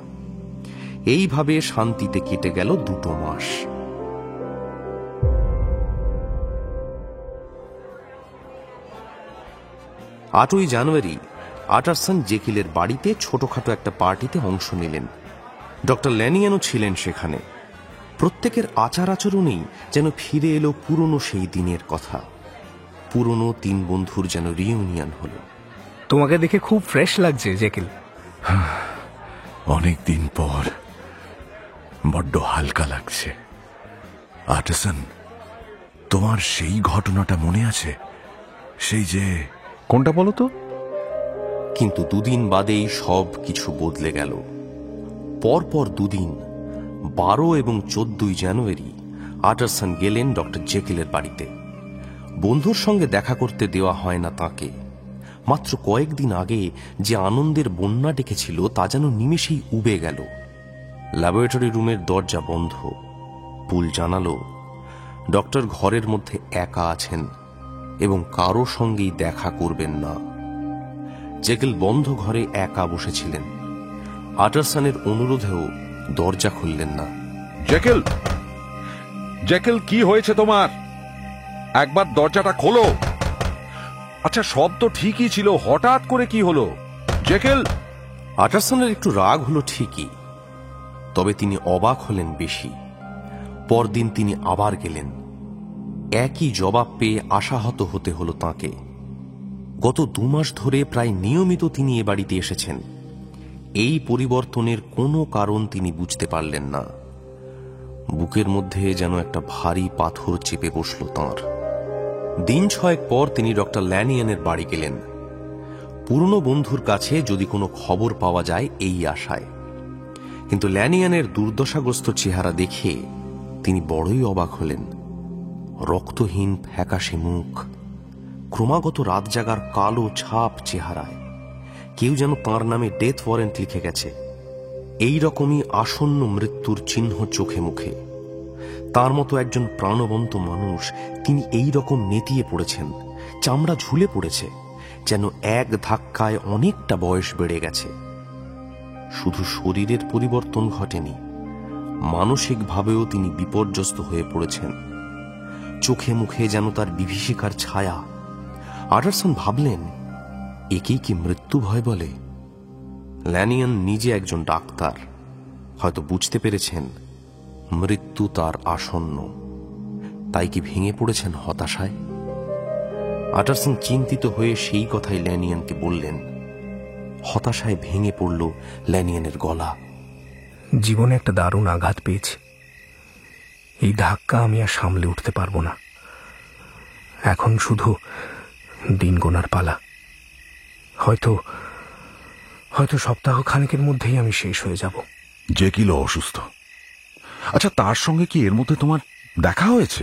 এইভাবে শান্তিতে কেটে গেল 2 মাস। আটই জানুয়ারি আটারসন জেকিলের বাড়িতে ছোটখাটো একটা পার্টিতে অংশ নিলেন। ডক্টর ল্যানিয়ানও ছিলেন সেখানে। প্রত্যেকের আচার আচরণেই যেন ফিরে এলো পুরনো সেই দিনের কথা। পুরনো 3 বন্ধুর যেন রিইউনিয়ন হলো। তোমাকে দেখে খুব ফ্রেশ লাগছে জেকিল। অনেক দিন পর বড্ড হালকা লাগছে। আটারসন, তোমার সেই ঘটনাটা মনে আছে? সেই যে... কোনটা বলো তো? কিন্তু 2 দিন বাদেই সব কিছু বদলে গেল। পরপর 2 দিন, 12 এবং 14 জানুয়ারি আটারসন গেলেন ডক্টর জেকিলের বাড়িতে। বন্ধুর সঙ্গে দেখা করতে দেওয়া হয় না তাকে। মাত্র কয়েকদিন আগে যে আনন্দের বন্যা ডেকেছিল তা যেন নিমেষেই উবে গেল। ল্যাবরেটরি রুমের দরজা বন্ধ। পুল জানালো ডক্টর ঘরের মধ্যে একা আছেন এবং কারো সঙ্গেই দেখা করবেন না। জেকিল বন্ধ ঘরে একা বসেছিলেন। আটারসনের অনুরোধেও দরজা খুললেন না। জেকিল, জেকিল, কি হয়েছে তোমার? একবার দরজাটা খোলো। আচ্ছা, সব তো ঠিকই ছিল, হঠাৎ করে কি হলো? জেকিল। আটারসনের একটু রাগ হলো ঠিকই, তবে তিনি অবাক হলেন বেশি। পরদিন তিনি আবার গেলেন। একই জবাব পেয়ে আশাহত হতে হলো তাঁকে। গত 2 মাস ধরে প্রায় নিয়মিত তিনি এ বাড়িতে এসেছেন। এই পরিবর্তনের কোনো কারণ তিনি বুঝতে পারলেন না। বুকের মধ্যে যেন একটা ভারী পাথর চেপে বসল তাঁর। দিন 6 পর তিনি ডক্টর ল্যানিয়ানের বাড়ি গেলেন। পুরনো বন্ধুর কাছে যদি কোনো খবর পাওয়া যায় এই আশায়। কিন্তু ল্যানিয়ানের দুর্দশাগ্রস্ত চেহারা দেখে তিনি বড়ই অবাক হলেন। রক্তহীন ফ্যাকাশে মুখ, ক্রমাগত রাত জাগার কালো ছাপ চেহারায়, কেউ যেন তাঁর নামে ডেথ ওয়ারেন্ট লিখে গেছে। এই রকমই আসন্ন মৃত্যুর চিহ্ন চোখে মুখে। তার মতো একজন প্রাণবন্ত মানুষ, তিনি এই রকম নেতিয়ে পড়েছেন, চামড়া ঝুলে পড়েছে, যেন এক ধাক্কায় অনেকটা বয়স বেড়ে গেছে। শুধু শরীরের পরিবর্তন ঘটেনি, মানসিকভাবেও তিনি বিপর্যস্ত হয়ে পড়েছেন। চোখে মুখে যেন তার বিভীষিকার ছায়া। আন্ডারসন ভাবলেন, একেই কি মৃত্যু ভয় বলে? ল্যানিয়ান নিজে একজন ডাক্তার, হয়তো বুঝতে পেরেছেন মৃত্যু তার আসন্ন। তাই কি ভেঙে পড়েছেন হতাশায়? আন্ডারসন চিন্তিত হয়ে সেই কথাই ল্যানিয়ানকে বললেন। হতাশায় ভেঙে পড়ল ল্যানিয়ানের গলা। জীবনে একটা দারুণ আঘাত পেয়েছি। এই ধাক্কা আমি আর সামলে উঠতে পারবো না। এখন শুধু দিন গোনার পালা। হয়তো সপ্তাহ খানেকের মধ্যেই আমি শেষ হয়ে যাব। জেকিলও অসুস্থ। আচ্ছা, তার সঙ্গে কি এর মধ্যে তোমার দেখা হয়েছে?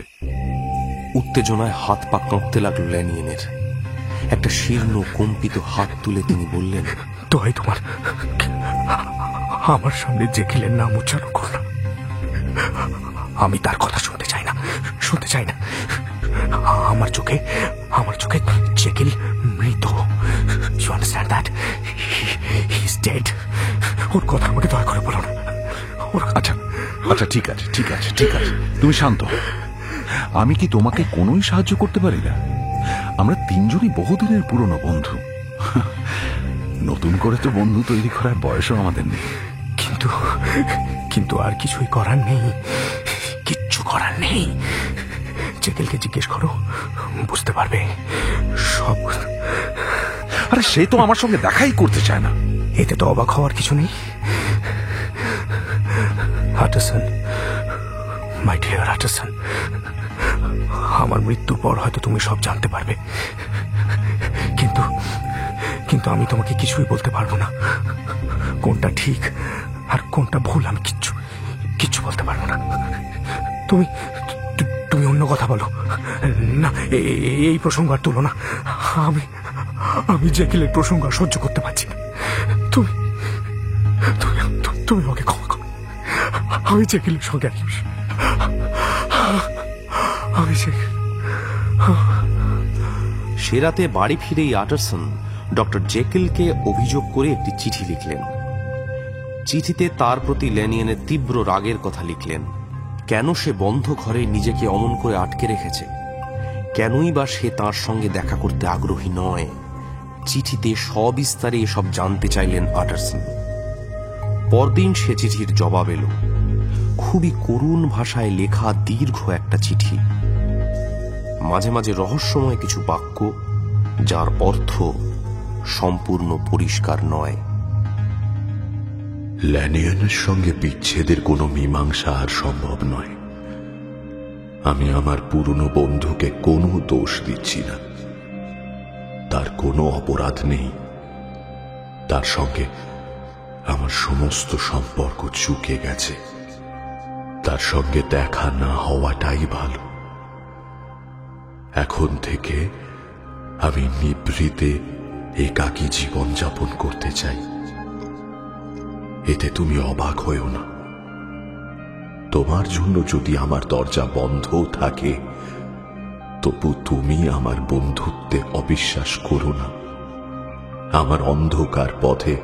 উত্তেজনায় হাত পা কাঁপতে লাগলো ল্যানিয়ানের। একটা শীর্ণ কম্পিত হাত তুলে তিনি বললেন, দোহাই তোমার, আমার সামনে জেকিলের নাম উচ্চারণ করো না। আমি তার কথা শুনতে চাই না। আমার চোখে জেকিল মৃত। You understand that? He is dead. ওর কথা আমাকে দয়া করে বলো না। আচ্ছা, ঠিক আছে, তুমি শান্ত হও। আমি কি তোমাকে কোনোই সাহায্য করতে পারি না? আমরা তিনজনই বহুদিনের পুরনো বন্ধু। নতুন করে তো বন্ধু তৈরি করার বয়সও আমাদের নেই। কিন্তু আর কিছুই করার নেই, কিচ্ছু করার নেই। জেকেলকে জিজ্ঞেস করো, বুঝতে পারবে সব। আরে, সে তো আমার সঙ্গে দেখাই করতে চায় না। এতে তো অবাক হওয়ার কিছু নেই। আন্ডারসন, মাই ডিয়ার আন্ডারসন, আমার মৃত্যুর পর হয়তো তুমি সব জানতে পারবে, কিন্তু আমি তোমাকে কিছুই বলতে পারবো না। কোনটা ঠিক আর কোনটা ভুল আমি কিচ্ছু বলতে পারবো না। তুমি অন্য কথা বলো না। এই প্রসঙ্গ আর তুলো না। আমি জেকিলের প্রসঙ্গ আর সহ্য করতে পারছি না। তুমি আমাকে ক্ষমা করো। আমি জেকিলের সঙ্গে সে রাতে বাড়ি ফিরেই আন্ডারসন ডক্টর জেকিলকে অভিযোগ করে একটি চিঠি লিখলেন। চিঠিতে তার প্রতি ল্যানিয়ানের তীব্র রাগের কথা লিখলেন। কেন সে বন্ধ ঘরে নিজেকে অমন করে আটকে রেখেছে? কেনই বা সে তার সঙ্গে দেখা করতে আগ্রহী নয়? চিঠিতে সবিস্তারে এসব জানতে চাইলেন আন্ডারসন। পরদিন সে চিঠির জবাব এলো। খুবই করুণ ভাষায় লেখা দীর্ঘ একটা চিঠি, মাঝে মাঝে রহস্যময় কিছু বাক্য, যার অর্থ সম্পূর্ণ পরিষ্কার নয়। ল্যানিয়ানের সঙ্গে বিচ্ছেদের কোনো মীমাংসা আর সম্ভব নয়। আমি আমার পুরনো বন্ধুকে কোনো দোষ দিচ্ছি না। তার কোনো অপরাধ নেই। তার সঙ্গে আমার সমস্ত সম্পর্ক চুকে গেছে। তার সঙ্গে দেখা না হওয়াটাই ভালো। এখন থেকে আমি নিভৃতে একাকী জীবনযাপন করতে চাই। এতে তুমি অবাক হয়েও না। তোমার জন্য যদি আমার দরজা বন্ধ থাকে, তবু তুমি আমার বন্ধুত্বে অবিশ্বাস করো না। আমার অন্ধকার পথে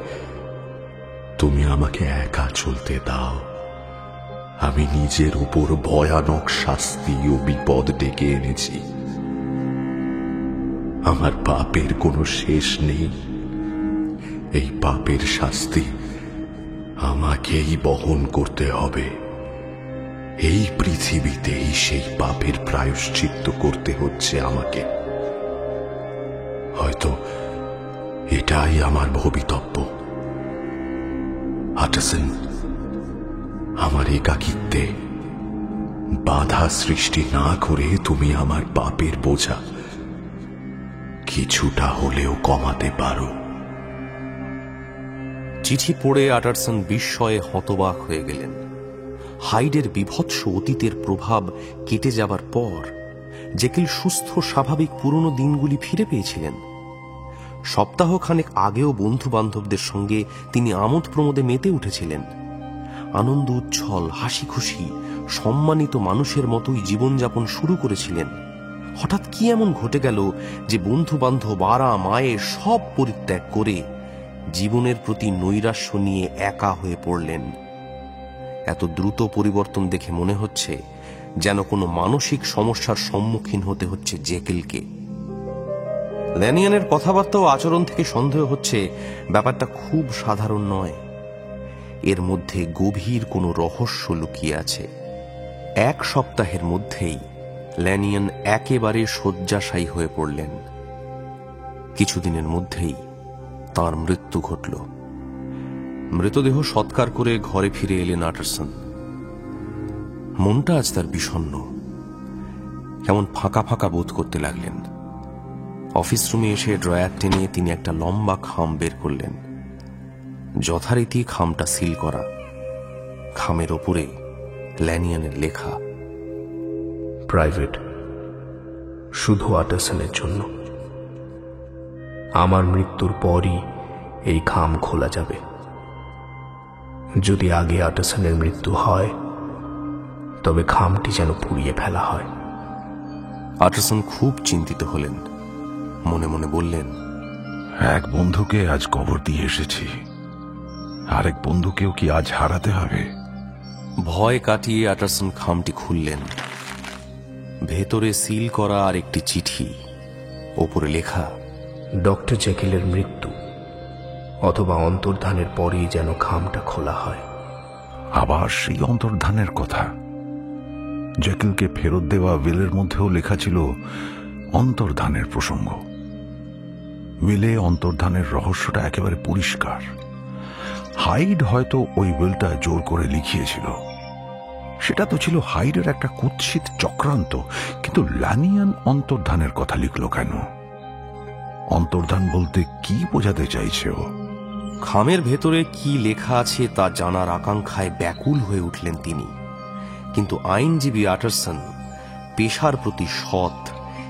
তুমি আমাকে একা চলতে দাও। আমি নিজের উপর ভয়ানক শাস্তি ও বিপদ ডেকে এনেছি। আমার পাপের কোনো শেষ নেই। এই পাপের শাস্তি আমাকেই বহন করতে হবে। এই পৃথিবীতেই সেই পাপের প্রায়শ্চিত্ত করতে হচ্ছে আমাকে। হয়তো এটাই আমার ভবিতব্য। আন্ডারসন, আমার একাকিত্বে বাধা সৃষ্টি না করে তুমি আমার পাপের বোঝা কিছুটা হলেও কমাতে পারো। চিঠি পড়ে আটারসন বিস্ময়ে হতবাক হয়ে গেলেন। হাইডের বীভৎস অতীতের প্রভাব কেটে যাবার পর জেকিল সুস্থ স্বাভাবিক পুরনো দিনগুলি ফিরে পেয়েছিলেন। সপ্তাহখানেক আগেও বন্ধু বান্ধবদের সঙ্গে তিনি আমোদ প্রমোদে মেতে উঠেছিলেন। আনন্দ উচ্ছল, হাসি খুশি, সম্মানিত মানুষের মতোই জীবনযাপন শুরু করেছিলেন। হঠাৎ কি এমন ঘটে গেল যে বন্ধু বান্ধব, আরাম, আয়ে সব পরিত্যাগ করে জীবনের প্রতি নৈরাশ্য নিয়ে একা হয়ে পড়লেন। এত দ্রুত পরিবর্তন দেখে মনে হচ্ছে যেন কোনো মানসিক সমস্যার সম্মুখীন হতে হচ্ছে জেকিলকে। ল্যানিয়ানের কথাবার্তা ও আচরণ থেকে সন্দেহ হচ্ছে ব্যাপারটা খুব সাধারণ নয়, এর মধ্যে গভীর কোনো রহস্য লুকিয়ে আছে। এক সপ্তাহের মধ্যেই ল্যানিয়ান একেবারে শয্যাশায়ী হয়ে পড়লেন। কিছুদিনের মধ্যেই তার মৃত্যু ঘটল। মৃতদেহ সৎকার করে ঘরে ফিরে এলেন আটারসন। মনটা আজ তার বিষণ্ণ, কেমন ফাঁকা ফাঁকা বোধ করতে লাগলেন। অফিস রুমে এসে ড্রয়ার টেনে তিনি একটা লম্বা খাম বের করলেন। যথারীতি খামটা সিল করা। খামের ওপরে ল্যানিয়ানের লেখা, প্রাইভেট, শুধু আটারসনের জন্য। আমার মৃত্যুর পরই এই খাম খোলা যাবে। যদি আগে আটারসনের মৃত্যু হয় তবে খামটি যেন পুড়িয়ে ফেলা হয়। আটারসন খুব চিন্তিত হলেন। মনে মনে বললেন, এক বন্ধুকে আজ কবর দিয়ে এসেছি, আরেক বন্ধুকেও কি আজ হারাতে হবে? ভয় কাটিয়ে আটারসন খামটি খুললেন। ভেতরে সিল করা আর একটি চিঠি, ওপরে লেখা, ডক্টর জেকিলের মৃত্যু অথবা অন্তর্ধানের পরেই যেন খামটা খোলা হয়। আবার সেই অন্তর্ধানের কথা। জেকিলকে ফেরত দেওয়া উইলের মধ্যেও লেখা ছিল অন্তর্ধানের প্রসঙ্গ। উইলে অন্তর্ধানের রহস্যটা একেবারে পরিষ্কার। হাইড হয়তো ওই উইলটা জোর করে লিখিয়েছিল। সেটা তো ছিল হাইডের একটা কুৎসিত চক্রান্ত, কিন্তু ল্যানিয়ান অন্তর্ধানের কথা লিখল কেন? অন্তর্ধান বলতে কি বোঝাতে চাইছে ও? খামের ভেতরে কি লেখা আছে তা জানার আকাঙ্ক্ষায় ব্যাকুল হয়ে উঠলেন তিনি। কিন্তু আইনজীবী আটারসন পেশার প্রতি সৎ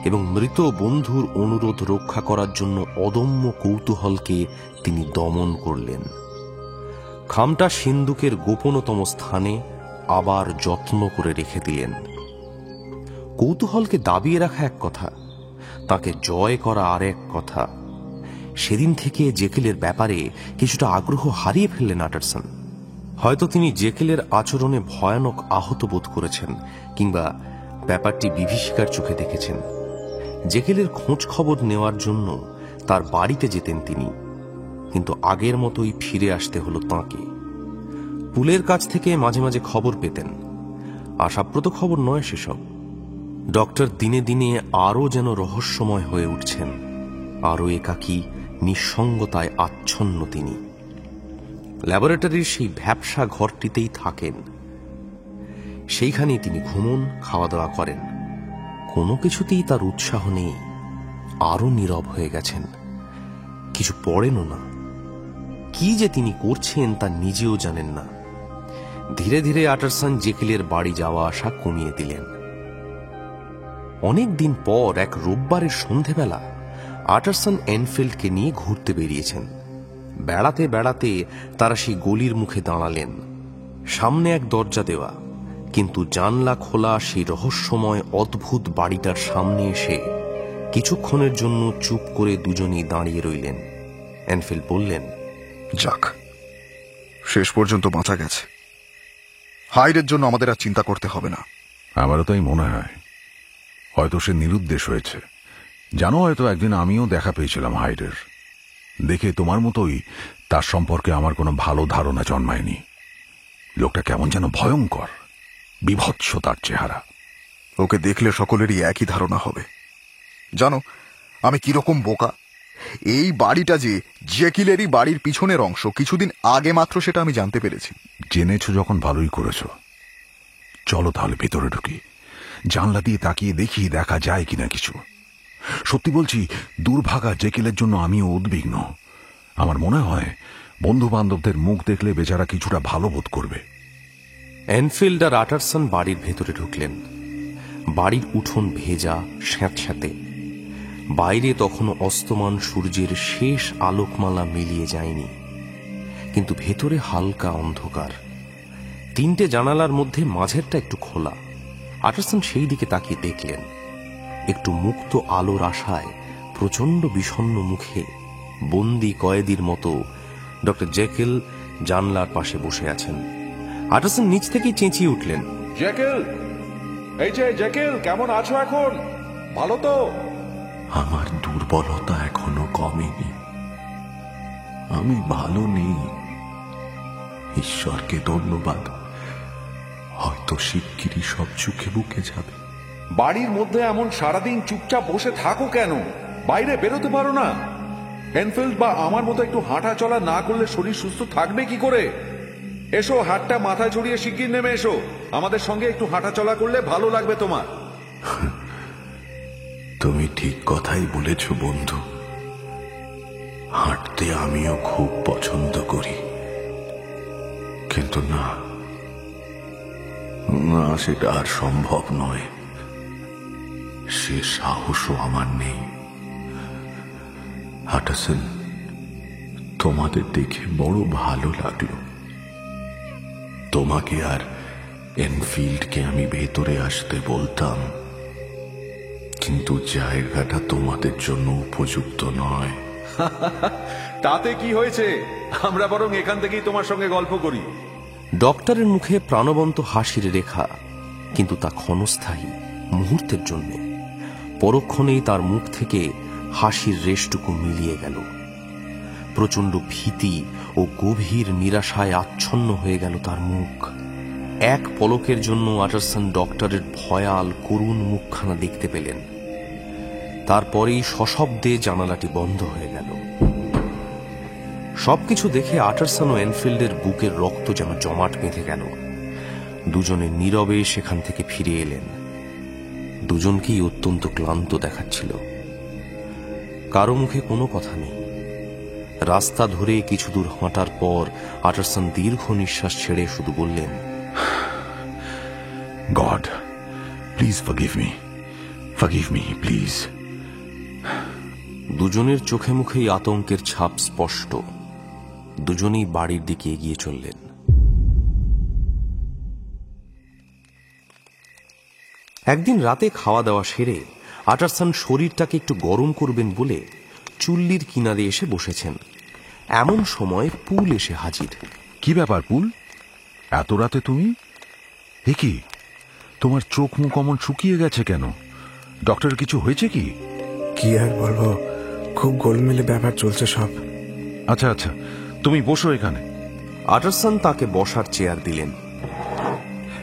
এবং মৃত বন্ধুর অনুরোধ রক্ষা করার জন্য অদম্য কৌতূহলকে তিনি দমন করলেন। খামটা সিন্দুকের গোপনতম স্থানে আবার যত্ন করে রেখে দিলেন। কৌতূহলকে দাবিয়ে রাখা এক কথা, তাকে জয় করা আর এক কথা। সেদিন থেকে জেকিলের ব্যাপারে কিছুটা আগ্রহ হারিয়ে ফেললেন আটারসন। হয়তো তিনি জেকিলের আচরণে ভয়ানক আহত বোধ করেছেন, কিংবা ব্যাপারটি বিভীষিকার চোখে দেখেছেন। জেকিলের খোঁজ খবর নেওয়ার জন্য তার বাড়িতে যেতেন তিনি, কিন্তু আগের মতোই ফিরে আসতে হলো তাঁকে। পুলের কাছ থেকে মাঝে মাঝে খবর পেতেন। আশাপ্রদ খবর নয় সেসব। ডক্টর দিনে দিনে আরও যেন রহস্যময় হয়ে উঠছেন। আরও একাকী, নিঃসঙ্গতায় আচ্ছন্ন তিনি। ল্যাবরেটরির সেই ভ্যাপসা ঘরটিতেই থাকেন। সেইখানেই তিনি ঘুমন, খাওয়া দাওয়া করেন। কোনো কিছুতেই তার উৎসাহ নেই। আরও নীরব হয়ে গেছেন, কিছু পড়েনও না। কি যে তিনি করছেন তা নিজেও জানেন না। ধীরে ধীরে আটারসন জেকিলের বাড়ি যাওয়া আসা কমিয়ে দিলেন। অনেক দিন পর এক রোববারের সন্ধেবেলা আটারসন এনফিল্ডকে নিয়ে ঘুরতে বেরিয়েছেন। বেড়াতে বেড়াতে তারা সেই গলির মুখে দাঁড়ালেন। সামনে এক দরজা দেওয়া, কিন্তু জানলা খোলা সেই রহস্যময় অদ্ভুত বাড়িটার সামনে এসে কিছুক্ষণের জন্য চুপ করে দুজনেই দাঁড়িয়ে রইলেন। এনফিল্ড বললেন, যাক, শেষ পর্যন্ত বাঁচা গেছে। হাইডের জন্য আমাদের আর চিন্তা করতে হবে না। আমারও তাই মনে হয়। হয়তো সে নিরুদ্দেশ হয়েছে। জানো, হয়তো একদিন আমিও দেখা পেয়েছিলাম হাইডের। দেখে তোমার মতোই তার সম্পর্কে আমার কোনো ভালো ধারণা জন্মায়নি। লোকটা কেমন যেন ভয়ঙ্কর, বিভৎস তার চেহারা। ওকে দেখলে সকলেরই একই ধারণা হবে। জানো আমি কিরকম বোকা? এই বাড়িটা যে জেকিলেরই বাড়ির পিছনের অংশ, কিছুদিন আগে মাত্র সেটা আমি জানতে পেরেছি। জেনেছ যখন ভালোই করেছ। চলো তাহলে ভেতরে ঢুকি, জানলা দিয়ে তাকিয়ে দেখি দেখা যায় কিনা কিছু। সত্যি বলছি, দুর্ভাগা জেকিলের জন্য আমিও উদ্বিগ্ন। আমার মনে হয় বন্ধু বান্ধবদের মুখ দেখলে বেচারা কিছুটা ভালো বোধ করবে। এনফিল্ড আর আটারসন বাড়ির ভেতরে ঢুকলেন। বাড়ির উঠোন ভেজা, স্যাঁতস্যাঁতে। বাইরে তখনও অস্তমান সূর্যের শেষ আলোকমালা মিলিয়ে যায়নি, কিন্তু ভেতরে হালকা অন্ধকার। 3টে জানালার মধ্যে মাঝেরটা একটু খোলা। আটারসন সেই দিকে তাকিয়ে দেখলেন, একটু মুক্ত আলোর আশায় প্রচন্ড বিষণ্ণ মুখে বন্দি কয়েদির মতো ডক্টর জেকেল জানলার পাশে বসে আছেন। আটারসন নিচ থেকেই চেঁচিয়ে উঠলেন, জ্যাকেল, এই যে জ্যাকেল, কেমন আছো এখন? ভালো তো? আমার দুর্বলতা এখনো কমেনি। আমি ভালো নেই, ঈশ্বরকে ধন্যবাদ। হয়তো শিগগিরই সব চোখে বুকে যাবে। বাড়ির মধ্যে এমন সারাদিন চুপচাপ বসে থাকো কেন? বাইরে বেরোতে পারো না? এনফিল্ড বা আমার মতো একটু হাঁটা চলা না করলে শরীর সুস্থ থাকবে কি করে? এসো, হাতটা মাথায় চড়িয়ে শিগগির নেমে এসো। আমাদের সঙ্গে একটু হাঁটা চলা করলে ভালো লাগবে তোমার। তুমি ঠিক কথাই বলেছ বন্ধু। হাঁটতে আমিও খুব পছন্দ করি, কিন্তু না, সেটা আর সম্ভব নয়। সে সাহসও আমার নেই। আটারসন, তোমাদের দেখে বড় ভালো লাগলো। তোমাকে আর এনফিল্ডকে আমি ভেতরে আসতে বলতাম, কিন্তু জায়গাটা তোমাদের জন্য উপযুক্ত নয়। তাতে কি হয়েছে? আমরা বরং এখান থেকেই তোমার সঙ্গে গল্প করি। ডক্টরের মুখে প্রাণবন্ত হাসির রেখা, কিন্তু তা ক্ষণস্থায়ী, মুহূর্তের জন্য। পরক্ষণেই তার মুখ থেকে হাসির রেশটুকু মিলিয়ে গেল। প্রচন্ড ভীতি ও গভীর নিরাশায় আচ্ছন্ন হয়ে গেল তার মুখ। এক পলকের জন্য আটারসন ডক্টরের ভয়াল করুণ মুখখানা দেখতে পেলেন। তারপরেই সশব্দে জানালাটি বন্ধ হয়ে গেল। সবকিছু দেখে আটারসন ও এনফিল্ডের বুকের রক্ত যেন জমাট বেঁধে গেল। দুজনে নীরবে সেখান থেকে ফিরে এলেন। দুজনকেই অত্যন্ত ক্লান্ত দেখাচ্ছিল। কারো মুখে কোনো কথা নেই। রাস্তা ধরে কিছু দূর হাঁটার পর আটারসন দীর্ঘ নিঃশ্বাস ছেড়ে শুধু বললেন, god, please forgive me, please. দুজনের চোখে মুখেই আতঙ্কের ছাপ স্পষ্ট। দুজনেই বাড়ির দিকে এগিয়ে চললেন। একদিন রাতে খাওয়া দাওয়া সেরে আটারসন শরীরটাকে একটু গরম করবেন বলে চুল্লির কিনারে এসে বসেছেন। এমন সময় পুল এসে হাজির। কি ব্যাপার পুল, এত রাতে তুমি? এ কি, তোমার চোখ মুখ অমন শুকিয়ে গেছে কেন? ডক্টর, কিছু হয়েছে কি? কি আর বলবো, খুব গোলমেলে ব্যাপার চলছে সব। আচ্ছা আচ্ছা, তুমি বসো এখানে। আটারসন তাকে বসার চেয়ার দিলেন।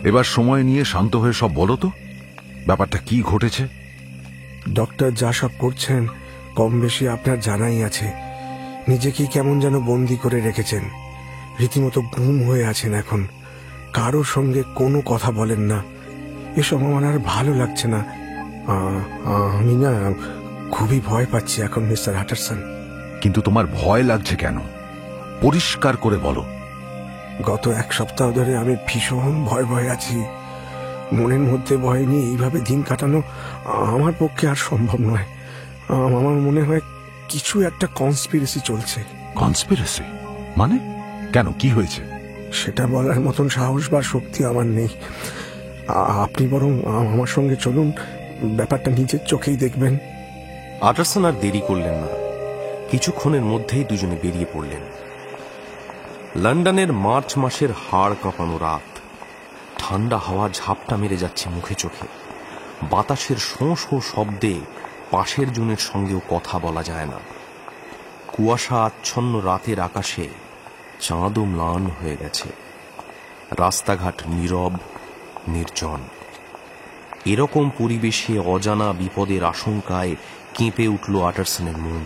এবার সময় নিয়ে শান্ত হয়ে সব বলো তো, ব্যাপারটা কি ঘটেছে? ডক্টর যা সব করছেন কম বেশি আপনার জানাই আছে। নিজেকেই কেমন যেন বন্দি করে রেখেছেন। রীতিমতো গুম হয়ে আছেন এখন। কারোর সঙ্গে কোনো কথা বলেন না। এসব আমার আর ভালো লাগছে না। আমি না খুবই ভয় পাচ্ছি এখন মিস্টার আটারসন। কিন্তু তোমার ভয় লাগছে কেন? পরিষ্কার করে বলো। গত 1 সপ্তাহ ধরে আমি ভীষণ ভয় আছি। মনের মধ্যে ভয় নিয়ে এইভাবে দিন কাটানো আমার পক্ষে আর সম্ভব নয়। আমার মনে হয় কিছু একটা কনস্পিরেসি চলছে। কনস্পিরেসি মানে? কেন, কি হয়েছে? সেটা বলার মতন সাহস বা শক্তি আমার নেই। আপনি বরং আমার সঙ্গে চলুন, ব্যাপারটা নিজের চোখেই দেখবেন। আটারসন আর দেরি করলেন না। কিছুক্ষণের মধ্যেই দুজনে বেরিয়ে পড়লেন। লন্ডনের মার্চ মাসের হাড় কাঁপানো রাত। ঠান্ডা হাওয়া ঝাপটা মেরে যাচ্ছে মুখে চোখে। বাতাসের শোঁ শোঁ শব্দে পাশের জনের সঙ্গেও কথা বলা যায় না। কুয়াশা আচ্ছন্ন রাতের আকাশে চাঁদও ম্লান হয়ে গেছে। রাস্তাঘাট নীরব, নির্জন। এরকম পরিবেশে অজানা বিপদের আশঙ্কায় কেঁপে উঠল আটারসনের মন।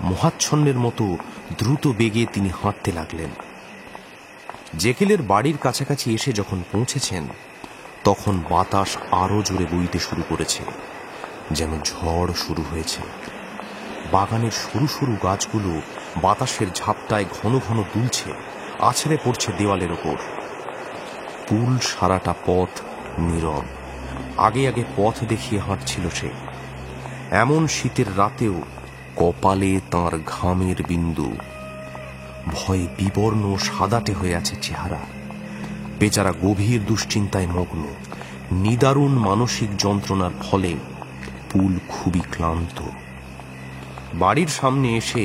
মহাচ্ছন্নের মতো দ্রুত বেগে তিনি হাঁটতে লাগলেন। জেকেলের বাড়ির কাছাকাছি এসে যখন পৌঁছেছেন, তখন বাতাস আরো জোরে বইতে শুরু করেছে, যেন ঝড় শুরু হয়েছে। বাগানের সরু সরু গাছগুলো বাতাসের ঝাপটায় ঘন ঘন দুলছে, আছড়ে পড়ছে দেওয়ালের ওপর। পুল সারাটা পথ নীরব। আগে আগে পথ দেখিয়ে হাঁটছিল সে। এমন শীতের রাতেও কপালে তার ঘামের বিন্দু। ভয়ে বিবর্ণ সাদাটে হয়ে আছে চেহারা। বেচারা গভীর দুশ্চিন্তায় মগ্ন। নিদারুণ মানসিক যন্ত্রণার ফলে পুল খুবই ক্লান্ত। বাড়ির সামনে এসে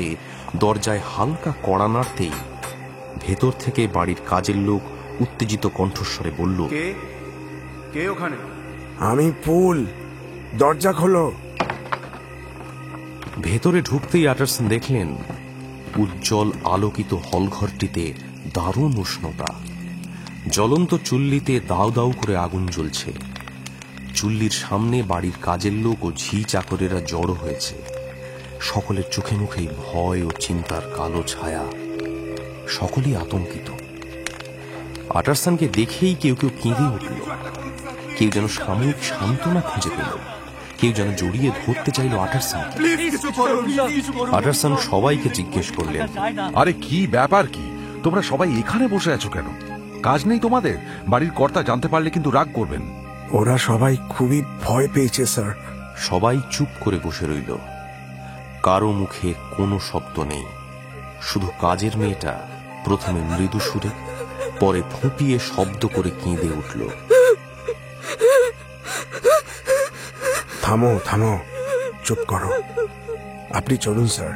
দরজায় হালকা কড়া নাড়তেই ভেতর থেকে বাড়ির কাজের লোক উত্তেজিত কণ্ঠস্বরে বলল, কে ওখানে? আমি পুল, দরজা খোলো। ভেতরে ঢুকতেই আটারসন দেখলেন উজ্জ্বল আলোকিত হলঘরটিতে দারুণ উষ্ণতা। জ্বলন্ত চুল্লিতে দাউ দাউ করে আগুন জ্বলছে। চুল্লির সামনে বাড়ির কাজের লোক ও ঝি চাকরেরা জড়ো হয়েছে। সকলের চোখে মুখেই ভয় ও চিন্তার কালো ছায়া। সকলেই আতঙ্কিত। আটারসনকে দেখেই কেউ কেউ কেঁদে উঠল। কেউ যেন সাময়িক সান্ত্বনা খুঁজে পেল। কেউ যেন জড়িয়ে ধরতে চাইল আটারসন। আটারসন সবাইকে জিজ্ঞেস করলেন, আরে কি ব্যাপার কি? তোমরা সবাই এখানে বসে আছো কেন? কাজ নেই তোমাদের? বাড়ির কর্তা জানতে পারলে কিন্তু রাগ করবেন। ওরা সবাই খুবই ভয় পেয়েছে স্যার। সবাই চুপ করে বসে রইল। কারো মুখে কোনো শব্দ নেই। শুধু কাজের মেয়েটা প্রথমে মৃদু সুরে, পরে ফুঁপিয়ে শব্দ করে কেঁদে উঠল। থামো থামো, চুপ করো। আপনি চলুন স্যার,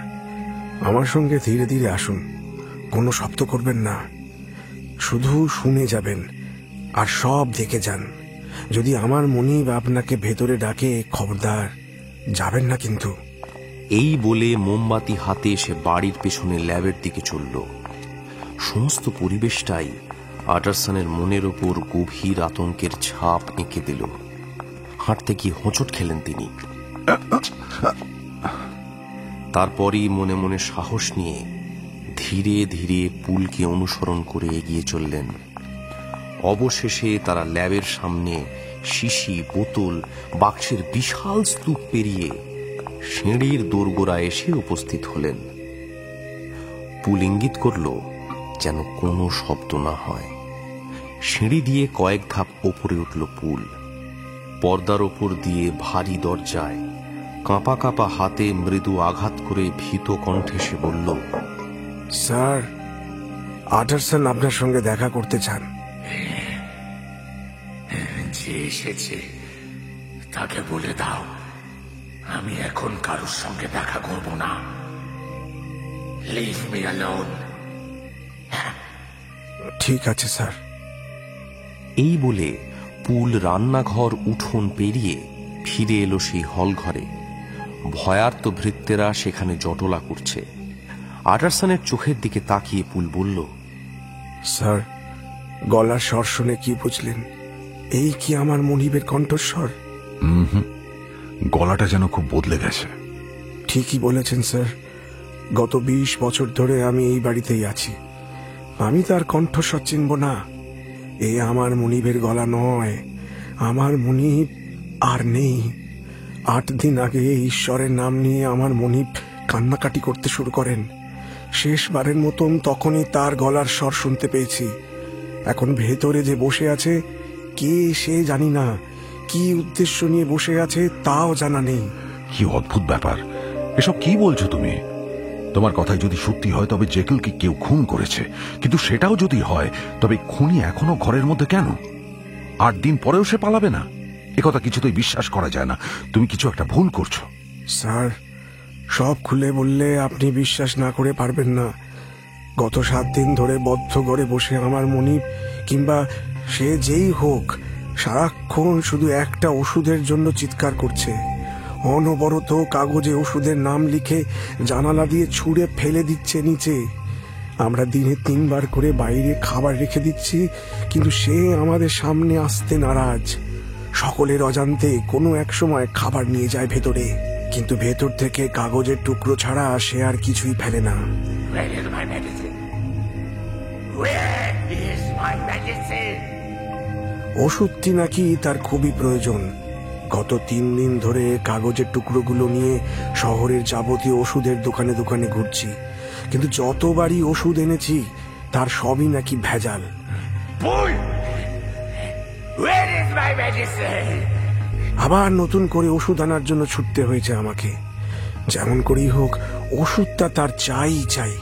আমার সঙ্গে ধীরে ধীরে আসুন। কোনো শব্দ করবেন না, শুধু শুনে যাবেন আর সব দেখে যান। যদি আমার মনিব আপনাকে ভেতরে ডাকে, খবরদার যাবেন না কিন্তু। এই বলে মোমবাতি হাতে এসে বাড়ির পেছনে ল্যাবের দিকে চলল। সমস্ত পরিবেশটাই আটারসনের মনের ওপর গভীর আতঙ্কের ছাপ এঁকে দিল। হাঁটতে গিয়ে হোঁচট খেলেন তিনি। তারপরই মনে মনে সাহস নিয়ে ধীরে ধীরে পুলকে অনুসরণ করে এগিয়ে চললেন। অবশেষে তারা ল্যাবের সামনে শিশি, বোতল, বাক্সের বিশাল স্তূপ পেরিয়ে সিঁড়ির দোরগোড়ায় এসে উপস্থিত হলেন। পুল ইঙ্গিত করল যেন কোনো শব্দ না হয়। সিঁড়ি দিয়ে কয়েক ধাপ ওপরে উঠল পুল। পর্দার ওপর দিয়ে ভারী দরজায় কাঁপা কাঁপা হাতে মৃদু আঘাত করে ভীত কণ্ঠে সে বলল, স্যার, আটারসন আপনার সঙ্গে দেখা করতে চান। যে এসেছে তাকে বলে দাও আমি এখন কারোর সঙ্গে দেখা করব না। Leave me alone. ঠিক আছে স্যার। এই বলে পুল রান্নাঘর উঠোন পেরিয়ে ফিরে এলো সেই হল ঘরে। ভয়ার্ত ভৃত্যেরা সেখানে জটলা করছে। আটারসনের চোখের দিকে তাকিয়ে পুল বলল, স্যার, গলার স্বর শুনে কি বুঝলেন? এই কি আমার মনিবের কণ্ঠস্বর? গলাটা যেন খুব বদলে গেছে। ঠিকই বলেছেন স্যার। গত 20 বছর ধরে আমি এই বাড়িতেই আছি। আমি তার কণ্ঠস্বর চিনব না? এ আমার মনিবের গলা নয়। আমার মনিব আর নেই। 8 দিন আগে ঈশ্বরের নাম নিয়ে আমার মনিব কান্নাকাটি করতে শুরু করেন। শেষবারের মতন তখনই তার গলার স্বর শুনতে পেয়েছি। এখন ভেতরে যে বসে আছে, কে সে জানি না। কি উদ্দেশ্য নিয়ে বসে আছে তাও জানা নেই। কি অদ্ভুত ব্যাপার! এসব কি বলছো তুমি? তোমার কথাই যদি সত্যি হয় তবে জেকেলকে কেউ খুন করেছে। কিন্তু সেটাও যদি হয় তবে খুনি এখনো ঘরের মধ্যে কেন? 8 দিন পরেও সে পালাবে না? একথা কিছুতেই বিশ্বাস করা যায় না। তুমি কিছু একটা ভুল করছো। স্যার, সব খুলে বললে আপনি বিশ্বাস না করে পারবেন না। গত 7 দিন ধরে বদ্ধ ঘরে বসে আমার মনিব কিংবা সে যেই হোক সারাক্ষণ শুধু একটা ওষুধের জন্য চিৎকার করছে। অনবরত কাগজে ওষুধের নাম লিখে জানালা দিয়ে ছুঁড়ে ফেলে দিচ্ছে নিচে। আমরা দিনে 3 বার করে বাইরে খাবার রেখে দিচ্ছি, কিন্তু সে আমাদের সামনে আসতে নারাজ। সকলের অজান্তে কোনো এক সময় খাবার নিয়ে যায় ভেতরে, কিন্তু ভেতর থেকে কাগজের টুকরো ছাড়া সে আর কিছুই ফেলে না। ওষুধটি নাকি তার খুবই প্রয়োজন। গত 3 দিন ধরে কাগজের টুকরোগুলো নিয়ে শহরের যাবতীয় ওষুধের দোকানে দোকানে ঘুরছি, কিন্তু যতবারই ওষুধ এনেছি তার সবই নাকি ভেজাল। আবার নতুন করে ওষুধ আনার জন্য ছুটতে হয়েছে আমাকে। যেমন করেই হোক ওষুধটা তার চাই চাই।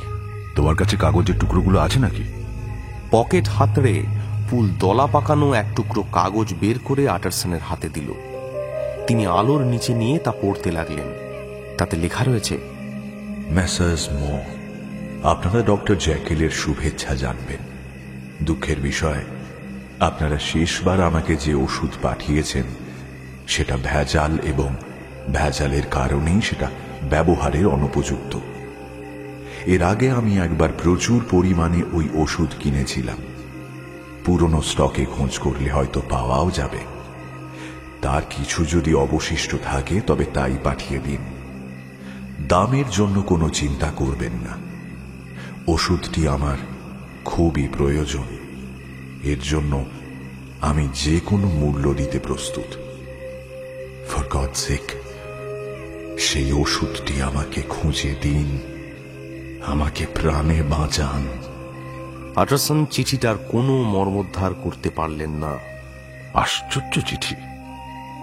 তোমার কাছে কাগজের টুকরোগুলো আছে নাকি? পকেট হাতড়ে পুল দলা পাকানো এক টুকরো কাগজ বের করে আটারসনের হাতে দিল। তিনি আলোর নিচে নিয়ে তা পড়তে লাগলেন। তাতে লেখা রয়েছে, মেসার্স মো, আপনারা ডক্টর জ্যাকেলের শুভেচ্ছা জানবেন। দুঃখের বিষয়, আপনারা শেষবার আমাকে যে ওষুধ পাঠিয়েছেন সেটা ভেজাল, এবং ভেজালের কারণেই সেটা ব্যবহারের অনুপযুক্ত। এর আগে আমি একবার প্রচুর পরিমাণে ওই ওষুধ কিনেছিলাম। পুরনো স্টকে খোঁজ করলে হয়তো পাওয়াও যাবে। তার কিছু যদি অবশিষ্ট থাকে তবে তাই পাঠিয়ে দিন। দামের জন্য কোনো চিন্তা করবেন না। ওষুধটি আমার খুবই প্রয়োজন। এর জন্য আমি যে কোনো মূল্য দিতে প্রস্তুত। ফর গড সেক, সেই ওষুধটি আমাকে খুঁজে দিন, আমাকে প্রাণে বাঁচান। আটারসন চিঠিটার কোনো মর্মোদ্ধার করতে পারলেন না। আশ্চর্য চিঠি,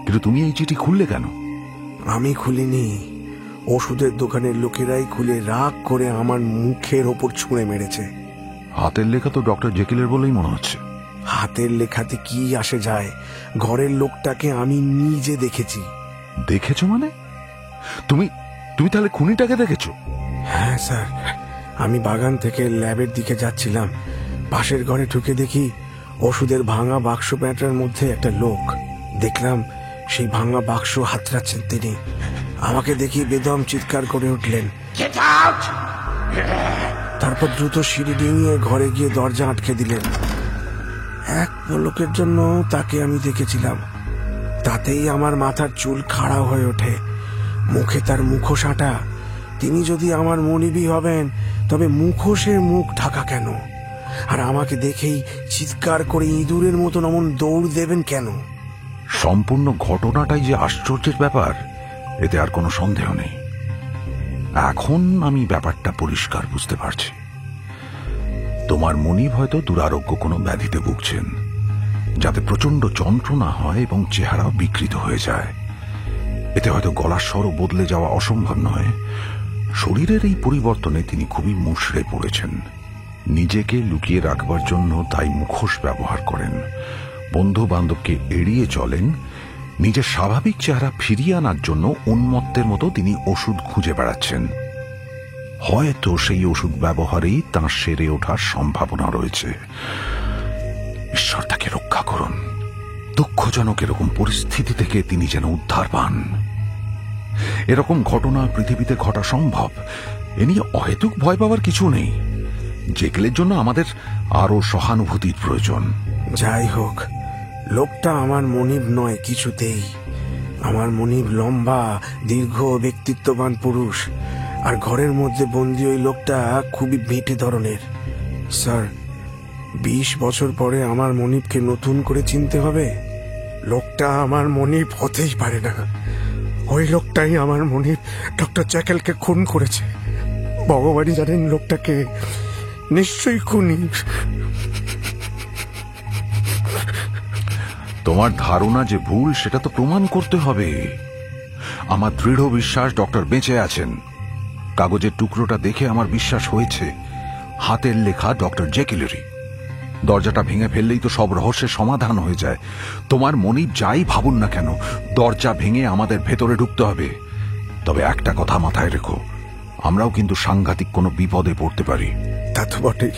কিন্তু তুমি এই চিঠি খুললে কেন? আমি খুলিনি, ওষুধের দোকানের লোকেরাই খুলে রাগ করে আমার মুখের ওপর ছুঁড়ে মেরেছে। হাতের লেখা তো ডক্টর জেকিলের বলেই মনে হচ্ছে। হাতের লেখাতে কি আসে যায়? ঘরের লোকটাকে আমি নিজে দেখেছি। দেখেছো মানে? তুমি তুমি তাহলে খুনিটাকে দেখেছো? হ্যাঁ স্যার, আমি বাগান থেকে ল্যাবের দিকে যাচ্ছিলাম। পাশের ঘরে ঢুকে দেখি ওষুধের ভাঙা বাক্স প্যাটার মধ্যে একটা লোক। দেখলাম সেই ভাঙা বাক্স হাতড়াচ্ছেন তিনি। আমাকে দেখি বেদম চিৎকার করে উঠলেন। তারপর দ্রুত সিঁড়ি ডিঙিয়ে ঘরে গিয়ে দরজা আটকে দিলেন। এক পলকের জন্য তাকে আমি দেখেছিলাম, তাতেই আমার মাথার চুল খাড়া হয়ে ওঠে। মুখে তার মুখোশ আঁটা। তিনি যদি আমার মনিবী হবেন তবে মুখোশের মুখ ঢাকা কেন? আর আমাকে দেখেই চিৎকার করে ইঁদুরের মতন অমন দৌড় দেবেন কেন? সম্পূর্ণ ঘটনাটাই যে আশ্চর্যের ব্যাপার, এতে আর কোনো সন্দেহ নেই। এখন আমি ব্যাপারটা পরিষ্কার বুঝতে পারছি। তোমার মনিব হয়তো দুরারোগ্য কোনো ব্যাধিতে ভুগছেন, যাতে প্রচন্ড যন্ত্রণা হয় এবং চেহারা বিকৃত হয়ে যায়। এতে হয়তো গলার স্বরও বদলে যাওয়া অসম্ভব নয়। শরীরের এই পরিবর্তনে তিনি খুবই মুষড়ে পড়েছেন। নিজেকে লুকিয়ে রাখবার জন্য তাই মুখোশ ব্যবহার করেন, বন্ধু বান্ধবকে এড়িয়ে চলেন। নিজের স্বাভাবিক চেহারা ফিরিয়ে আনার জন্য উন্মত্তের মতো তিনি ওষুধ খুঁজে বেড়াচ্ছেন। হয়তো সেই ওষুধ ব্যবহারেই তাঁর সেরে ওঠার সম্ভাবনা রয়েছে। ঈশ্বর তাকে রক্ষা করুন। দুঃখজনক এরকম পরিস্থিতি থেকে তিনি যেন উদ্ধার পান। এরকম ঘটনা পৃথিবীতে ঘটা সম্ভব, এ নিয়ে অহেতুক ভয় পাওয়ার কিছু নেই। জেকেলের জন্য আমাদের আরো সহানুভূতির প্রয়োজন। যাই হোক, লোকটা আমার মনিব নয় কিছুতেই। আমার মনিব লম্বা, দীর্ঘ, ব্যক্তিত্ববান পুরুষ, আর ঘরের মধ্যে বন্দী ওই লোকটা খুবই বেটে ধরনের। স্যার, 20 বছর পরে আমার মনিবকে নতুন করে চিনতে হবে। লোকটা আমার মনিব হতেই পারে না। ওই লোকটাই আমার মনিব ডক্টর জ্যাকেলকে খুন করেছে। ভগবানই জানেন লোকটাকে, নিশ্চয়ই খুনি। তোমার ধারণা যে ভুল সেটা তো প্রমাণ করতে হবে। আমার দৃঢ় বিশ্বাস ডক্টর বেঁচে আছেন। কাগজের টুকরোটা দেখে আমার বিশ্বাস হয়েছে হাতের লেখা ডক্টর জেকিলেরই। দরজাটা ভেঙে ফেললেই তো সব রহস্যের সমাধান হয়ে যায়। তোমার মনিব যাই ভাবুন না কেন, দরজা ভেঙে আমাদের ভেতরে ঢুকতে হবে। তবে একটা কথা মাথায় রেখো, আমরাও কিন্তু সাংঘাতিক কোনো বিপদে পড়তে পারি। তা তো বটেই।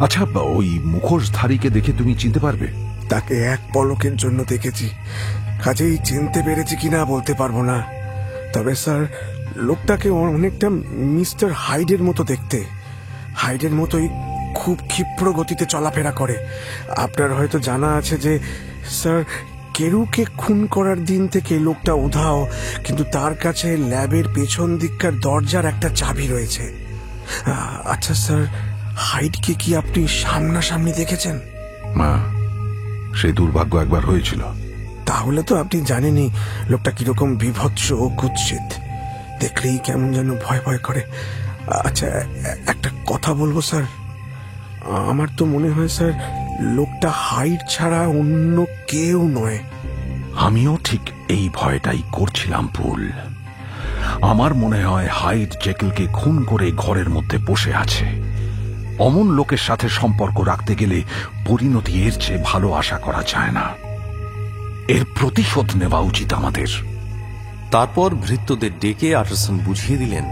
আচ্ছা, ওই মুখোশধারীকে দেখে তুমি চিনতে পারবে? তাকে এক পলকের জন্য দেখেছি, কাজেই চিনতে পেরেছি কিনা বলতে পারবো না। তবে স্যার, লোকটাকে অনেকটা মিস্টার হাইডের মতো দেখতে। হাইডের মতোই খুব ক্ষিপ্র গতিতে চলাফেরা করে। আপনার হয়তো জানা আছে যে স্যার, কেরুকে খুন করার দিন থেকে লোকটা উধাও, কিন্তু তার কাছে ল্যাবের পেছন দিককার দরজার একটা চাবি রয়েছে। আচ্ছা স্যার, হাইডকে কি আপনি সামনাসামনি দেখেছেন? মা, সেই দুর্ভাগ্য একবার হয়েছিল। তাহলে তো আপনি জানেনই লোকটা কিরকম বিভৎস ও কুৎসিত। দেখলেই কেমন যেন ভয় ভয় করে। আচ্ছা, একটা কথা বলবো স্যার। আমার তো মনে হয় স্যার লোকটা হাইড ছাড়া অন্য কেউ নয়। আমিও ঠিক এই ভয়টাই করছিলাম পুল। আমার মনে হয় হাইড জেকেলকে খুন করে ঘরের মধ্যে বসে আছে। অমন লোকের সাথে সম্পর্ক রাখতে গেলে পরিণতি এর চেয়ে ভালো আশা করা যায় না। এর প্রতিশোধ নেওয়া উচিত আমাদের। তারপর ভৃত্যদের ডেকে আটারসন বুঝিয়ে দিলেন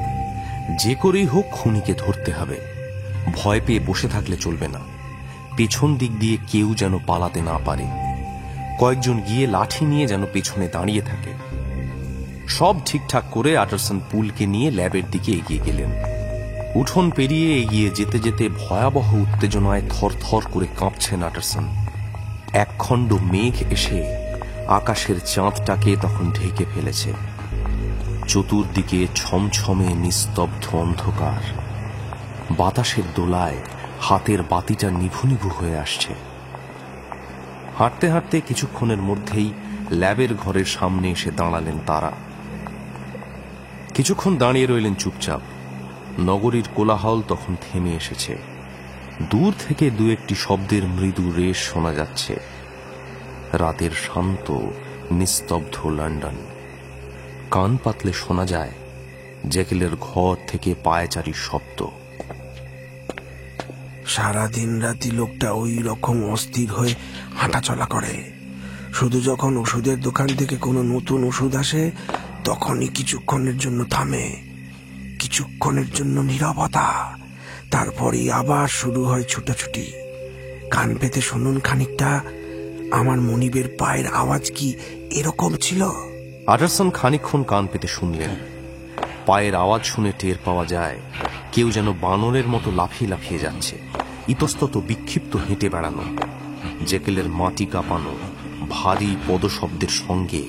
যে করেই হোক খুনিকে ধরতে হবে। ভয় পেয়ে বসে থাকলে চলবে না। পেছন দিক দিয়ে কেউ যেন পালাতে না পারে। কয়েকজন গিয়ে লাঠি নিয়ে যেন পেছনে দাঁড়িয়ে থাকে। সব ঠিকঠাক করে আটারসন পুলকে নিয়ে ল্যাবের দিকে এগিয়ে গেলেন। উঠোন পেরিয়ে এগিয়ে যেতে যেতে ভয়াবহ উত্তেজনায় থরথর করে কাঁপছেন আটারসন। একখণ্ড মেঘ এসে আকাশের চাঁদটাকে তখন ঢেকে ফেলেছে। চতুর্দিকে ছমছমে নিস্তব্ধ অন্ধকার। বাতাসের দোলায় হাতের বাতিটা নিভু নিভু হয়ে আসছে। হাঁটতে হাঁটতে কিছুক্ষণের মধ্যেই ল্যাবের ঘরের সামনে এসে দাঁড়ালেন তারা। কিছুক্ষণ দাঁড়িয়ে রইলেন চুপচাপ। নগরীর কোলাহল তখন থেমে এসেছে। দূর থেকে দু একটি শব্দের মৃদু রেশ শোনা যাচ্ছে। রাতের শান্ত নিস্তব্ধ লন্ডন। কান পাতলে শোনা যায় জেকেলের ঘর থেকে পায়চারির শব্দ। সারাদিন রাতি লোকটা ওই রকম অস্থির হয়ে হাঁটাচলা করে। শুধু যখন ওষুধের দোকান থেকে কোনো নতুন ওষুধ আসে তখনই কিছুক্ষণের জন্য থামে, কিছুক্ষণের জন্য নীরবতা, তারপরেই আবার শুরু হয় ছুটাছুটি। কান পেতে শুনুন খানিকটা। আমার মনিবের পায়ের আওয়াজ কি এরকম ছিল? আটারসন খানিকক্ষণ কান পেতে শুনলেন। পায়ের আওয়াজ শুনে টের পাওয়া যায় কেউ যেন বানরের মতো লাফিয়ে লাফিয়ে যাচ্ছে। ইতস্তত বিক্ষিপ্ত হেঁটে বেড়ানো। জেকেলের মাটি কাঁপানো ভারী পদশব্দের সঙ্গে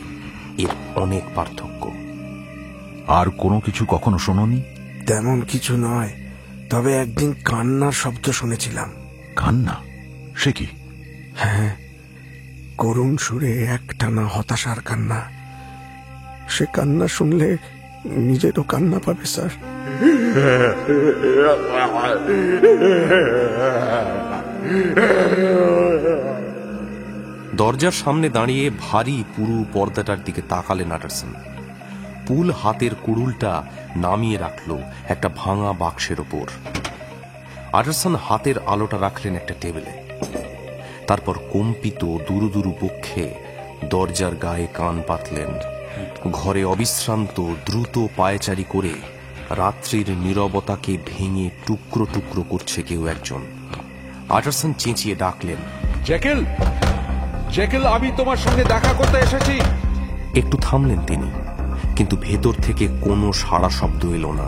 এর অনেক পার্থক্য। আর কোনো কিছু কখনো শোনোনি? তেমন কিছু নয়, তবে একদিন কান্নার শব্দ শুনেছিলাম। কান্না? সে কি? হ্যাঁ, করুণ সুরে একটানা হতাশার কান্না। সে কান্না শুনলে নিজেরও কান্না পাবে স্যার। দরজার সামনে দাঁড়িয়ে ভারী পুরু পর্দাটার দিকে তাকালেন আটারসন। পুল হাতের কুড়ুলটা নামিয়ে রাখল একটা ভাঙা বাক্সের ওপর। আটারসন হাতের আলোটা রাখলেন একটা টেবিলে। তারপর কম্পিত দুরু দুরু বক্ষে দরজার গায়ে কান পাতলেন। ঘরে অবিশ্রান্ত দ্রুত পায়চারি করে রাত্রির নীরবতাকে ভেঙে টুকরো টুকরো করছে কেউ একজন। আটারসন চেঁচিয়ে ডাকলেন, জেকেল, জেকেল, আমি তোমার সঙ্গে দেখা করতে এসেছি। একটু থামলেন তিনি, কিন্তু ভেতর থেকে কোনো সাড়া শব্দ এলো না।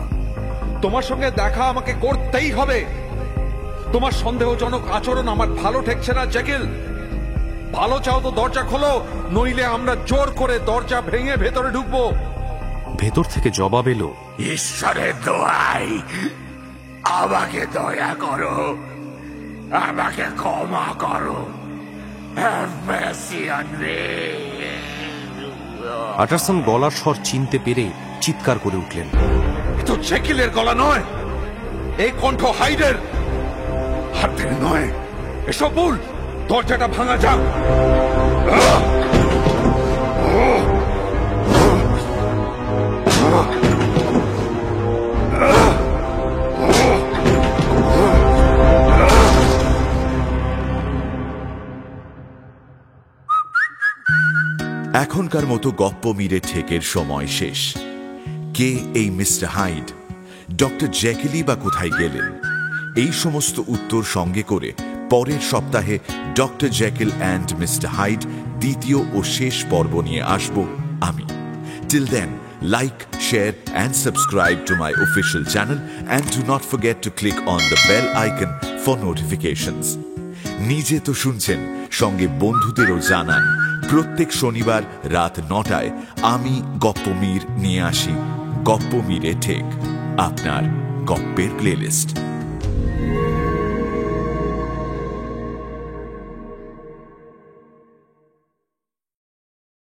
তোমার সঙ্গে দেখা আমাকে করতেই হবে। তোমার সন্দেহজনক আচরণ আমার ভালো ঠেকছে না জেকেল। ভালো চাও তো দরজা খোলো, নইলে আমরা জোর করে দরজা ভেঙে ভেতরে ঢুকবো। ভেতর থেকে জবাব এলো, ঈশ্বরের দোহাই, আমাকে দয়া করো, আমাকে ক্ষমা করো। আটারসন গলার স্বর চিনতে পেরে চিৎকার করে উঠলেন, তো জেকেলের গলা নয়, এই কণ্ঠ হাইডের। হাত ধরে নয়, এসব ভুল। দরজাটা ভাঙা যাক। এখনকার মতো গপ্প মিরে ঠেকের সময় শেষ। কে এই মিস্টার হাইড? ডক্টর জেকেলি বা কোথায় গেলেন? এই সমস্ত উত্তর সঙ্গে করে পরের সপ্তাহে doctor Jekyll and mister Hyde দ্বিতীয় ও শেষ পর্ব নিয়ে আসব আমি। Till then, like, share and subscribe to my official channel and do not forget to click on the bell icon for notifications. নিজে তো শুনছেন, সঙ্গে বন্ধুদেরও জানান। প্রত্যেক শনিবার রাত 9টায় আমি গপ্পমীর নিয়ে আসি গপ্প মিরে ঠেক, আপনার গপ্পের প্লেলিস্ট।